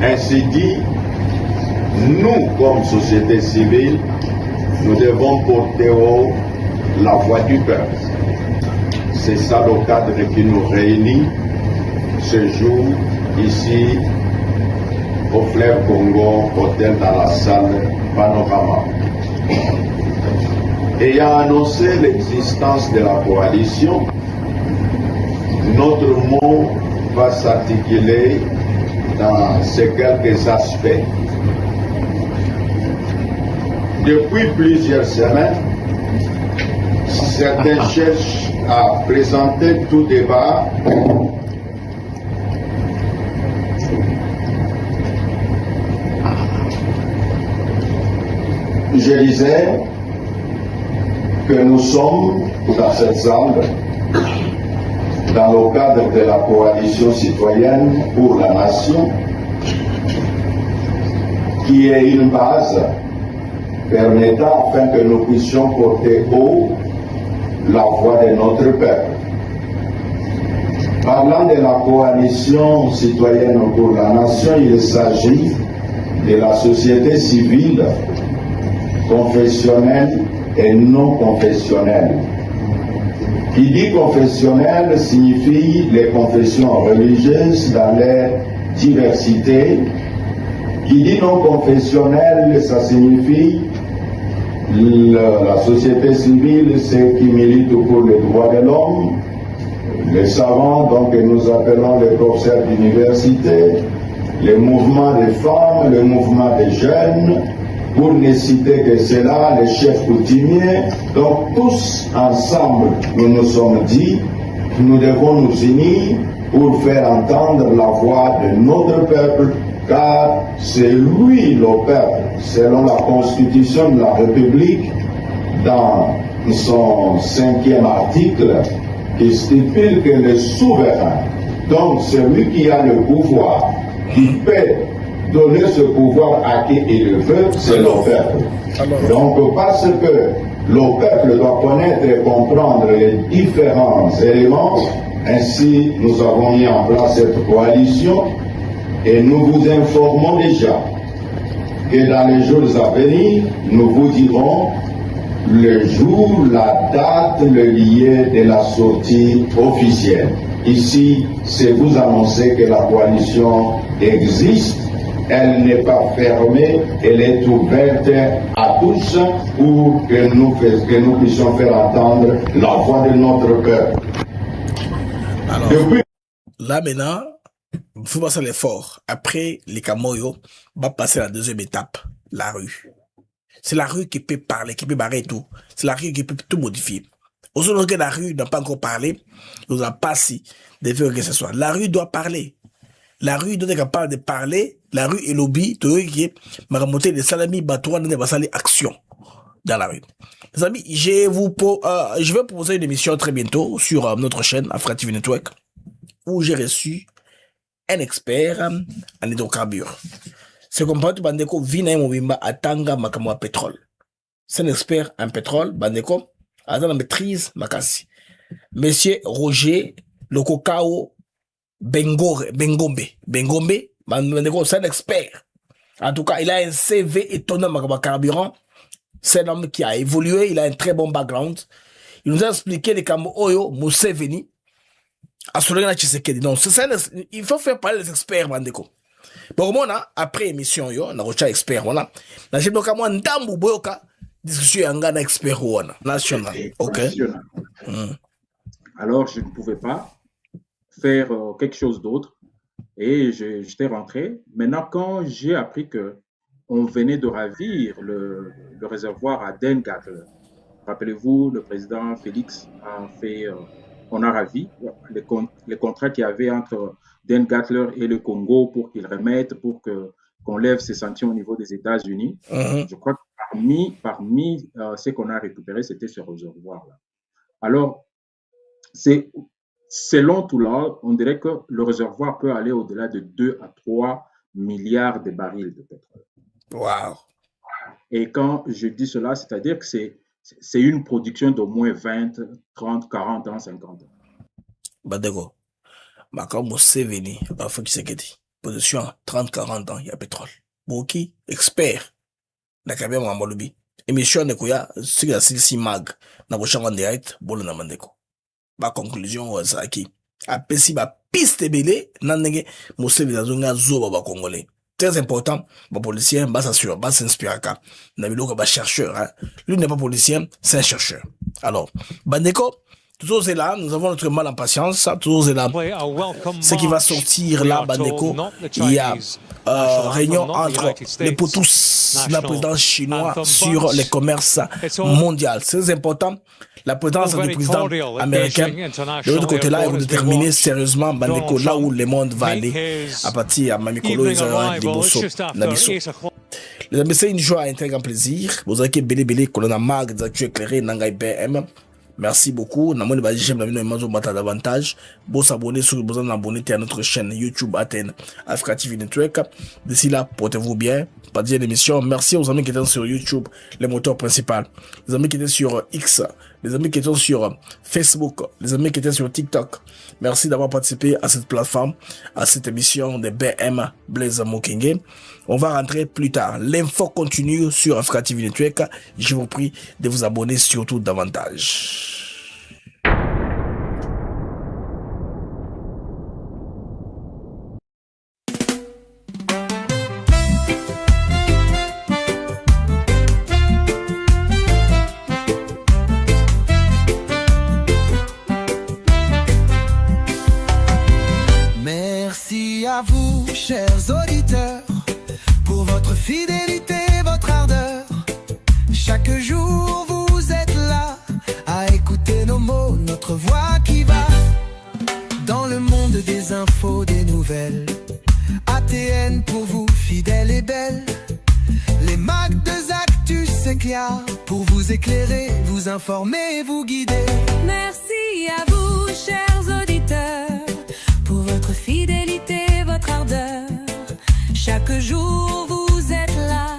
Ainsi dit, nous, comme société civile, nous devons porter haut la voix du peuple. C'est ça le cadre qui nous réunit ce jour ici au Fleuve Congo, hôtel dans la salle Panorama. Ayant annoncé l'existence de la coalition, notre mot va s'articuler dans ces quelques aspects. Depuis plusieurs semaines, certains cherchent à présenter tout débat je disais que nous sommes dans cette salle dans le cadre de la coalition citoyenne pour la nation qui est une base permettant afin que nous puissions porter haut la voix de notre peuple. Parlant de la coalition citoyenne pour la nation, il s'agit de la société civile confessionnelle et non confessionnelle. Qui dit confessionnelle signifie les confessions religieuses dans leur diversité. Qui dit non confessionnelle, ça signifie la société civile, ceux qui militent pour les droits de l'homme, les savants, donc que nous appelons les professeurs d'université, les mouvements des femmes, le mouvement des jeunes, pour ne citer que cela, les chefs coutumiers. Donc tous ensemble, nous nous sommes dit que nous devons nous unir pour faire entendre la voix de notre peuple, car c'est lui le peuple, selon la Constitution de la République, dans son 5e article, qui stipule que le souverain, donc celui qui a le pouvoir, qui peut donner ce pouvoir à qui il le veut, c'est le peuple. Donc parce que le peuple doit connaître et comprendre les différents éléments, ainsi nous avons mis en place cette coalition et nous vous informons déjà que dans les jours à venir, nous vous dirons le jour, la date, le lieu de la sortie officielle. Ici, c'est vous annoncer que la coalition existe, elle n'est pas fermée, elle est ouverte à tous pour que nous puissions faire entendre la voix de notre peuple. Alors, là maintenant, il faut passer l'effort. Après les Kamoyo, on va passer à la deuxième étape, la rue. C'est la rue qui peut parler, qui peut barrer tout. C'est la rue qui peut tout modifier. Aujourd'hui, que la rue n'a pas encore parlé, nous n'a pas si de faire que ce soit. La rue doit parler. La rue doit être capable de parler. La rue est lobby. Tout qui est maramoté des salami batouan de basali action dans la rue. Les amis, je vais proposer une émission très bientôt sur notre chaîne Africa TV Network où j'ai reçu un expert en hydrocarbures. C'est comme Bandeko Vina Mobimba Atanga Makamwa pétrole. C'est un expert en pétrole, Bandeko, a la maîtrise Makasi. Monsieur Roger Lokokao Bengombe, Bandeko, c'est un expert. En tout cas, il a un CV étonnant Makamwa carburant. C'est un homme qui a évolué, il a un très bon background. Il nous a expliqué les Kambo Oyo, Museveni, Asolena Tshisekedi. Donc, il faut faire parler les experts, Bandeko. Bon, moi, après émission, on a reçu expert, voilà. Là, j'ai donc à moi, Ndambu Boyoka, discussion yanga na expert, voilà. National. Ok. National. Alors, je ne pouvais pas faire quelque chose d'autre. Et j'étais rentré. Maintenant, quand j'ai appris que on venait de ravir le réservoir à Den Gatler, rappelez-vous, le président Félix a fait, on a ravi les contrats qu'il y avait entre Den Gatler et le Congo pour qu'ils remettent, pour qu'on lève ces sanctions au niveau des États-Unis. Je crois que parmi ce qu'on a récupéré, c'était ce réservoir-là. Alors, selon tout là, on dirait que le réservoir peut aller au-delà de 2 à 3 milliards de barils de pétrole. Wow. Et quand je dis cela, c'est-à-dire que c'est une production d'au moins 20, 30, 40 ans, 50 ans. Badego. Comme Museveni, position 30-40 ans, il y a pétrole. Boki, expert. Nakabia Mamolubi. Émission de Kouya, c'est la Silsi Mag. Na Bochang en direct, Bolo Namandeko. Ba conclusion, ça qui. A Pessi, ba piste belé, Nanenge, Museveni Azunga Zoba ba Congolais. Très important, ba policier, ba s'assure, ba s'inspire. Nabiloka ba chercheur, hein. Lui n'est pas policier, c'est un chercheur. Alors, Bandeko, Toujours est là, nous avons notre mal en patience, toujours est là. Ce qui va sortir là, Bandeko, il y a réunion entre les POTUS, la présidence chinoise sur les commerces mondiaux. C'est important. La présidence du président américain, de l'autre côté là, ils vont déterminer sérieusement, Bandeko, là où le monde va aller à partir de Mamikolo, ils auront des Bosso, Nabiso. Les amis, c'est une joie et un très grand plaisir. Vous avez belé qu'on a marre d'actu éclairé Nangai BM. Merci beaucoup. Namoni ba j'aime la vidéo mazo bata davantage. Bon s'abonner sur besoin d'abonner à notre chaîne YouTube Athènes Africa TV Network. D'ici là, portez-vous bien. Pas dire l'émission. Merci aux amis qui étaient sur YouTube, le moteur principal. Les amis qui étaient sur X, les amis qui étaient sur Facebook, les amis qui étaient sur TikTok. Merci d'avoir participé à cette plateforme, à cette émission de BM Blaise Mokenge. On va rentrer plus tard. L'info continue sur Africa TV Network. Je vous prie de vous abonner surtout davantage. Merci à vous, chers auditeurs, pour votre fidélité, votre ardeur. Chaque jour vous êtes là à écouter nos mots, notre voix qui va dans le monde des infos, des nouvelles. ATN pour vous, fidèle et belle. Les mags de Actus s'éclairent pour vous éclairer, vous informer, vous guider. Merci à vous, chers auditeurs, pour votre fidélité, votre ardeur. Chaque jour vous êtes là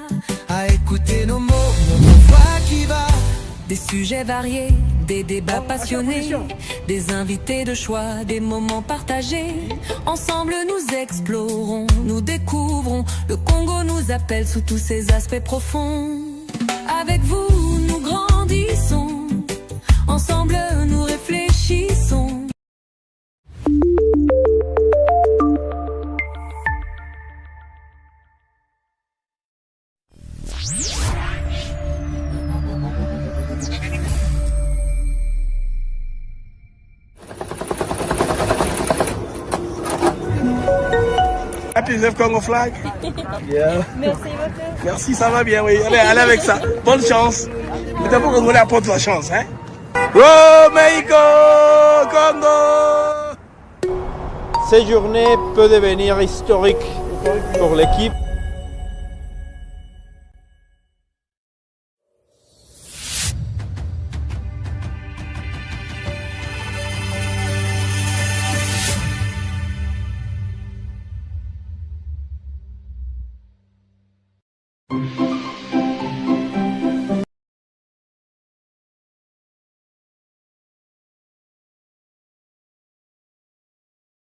à écouter nos mots, notre voix qui va. Des sujets variés, des débats passionnés, des invités de choix, des moments partagés. Ensemble nous explorons, nous découvrons. Le Congo nous appelle sous tous ses aspects profonds. Avec vous nous grandissons, ensemble nous réfléchissons. Happy Neuf Congo flag. Yeah. Merci beaucoup. Merci, ça va bien, oui. Allez avec ça. Bonne chance. Mais d'abord, on voulait apporter la chance, hein. Oh, Mexico, Congo. Cette journée peut devenir historique pour l'équipe. Thank you.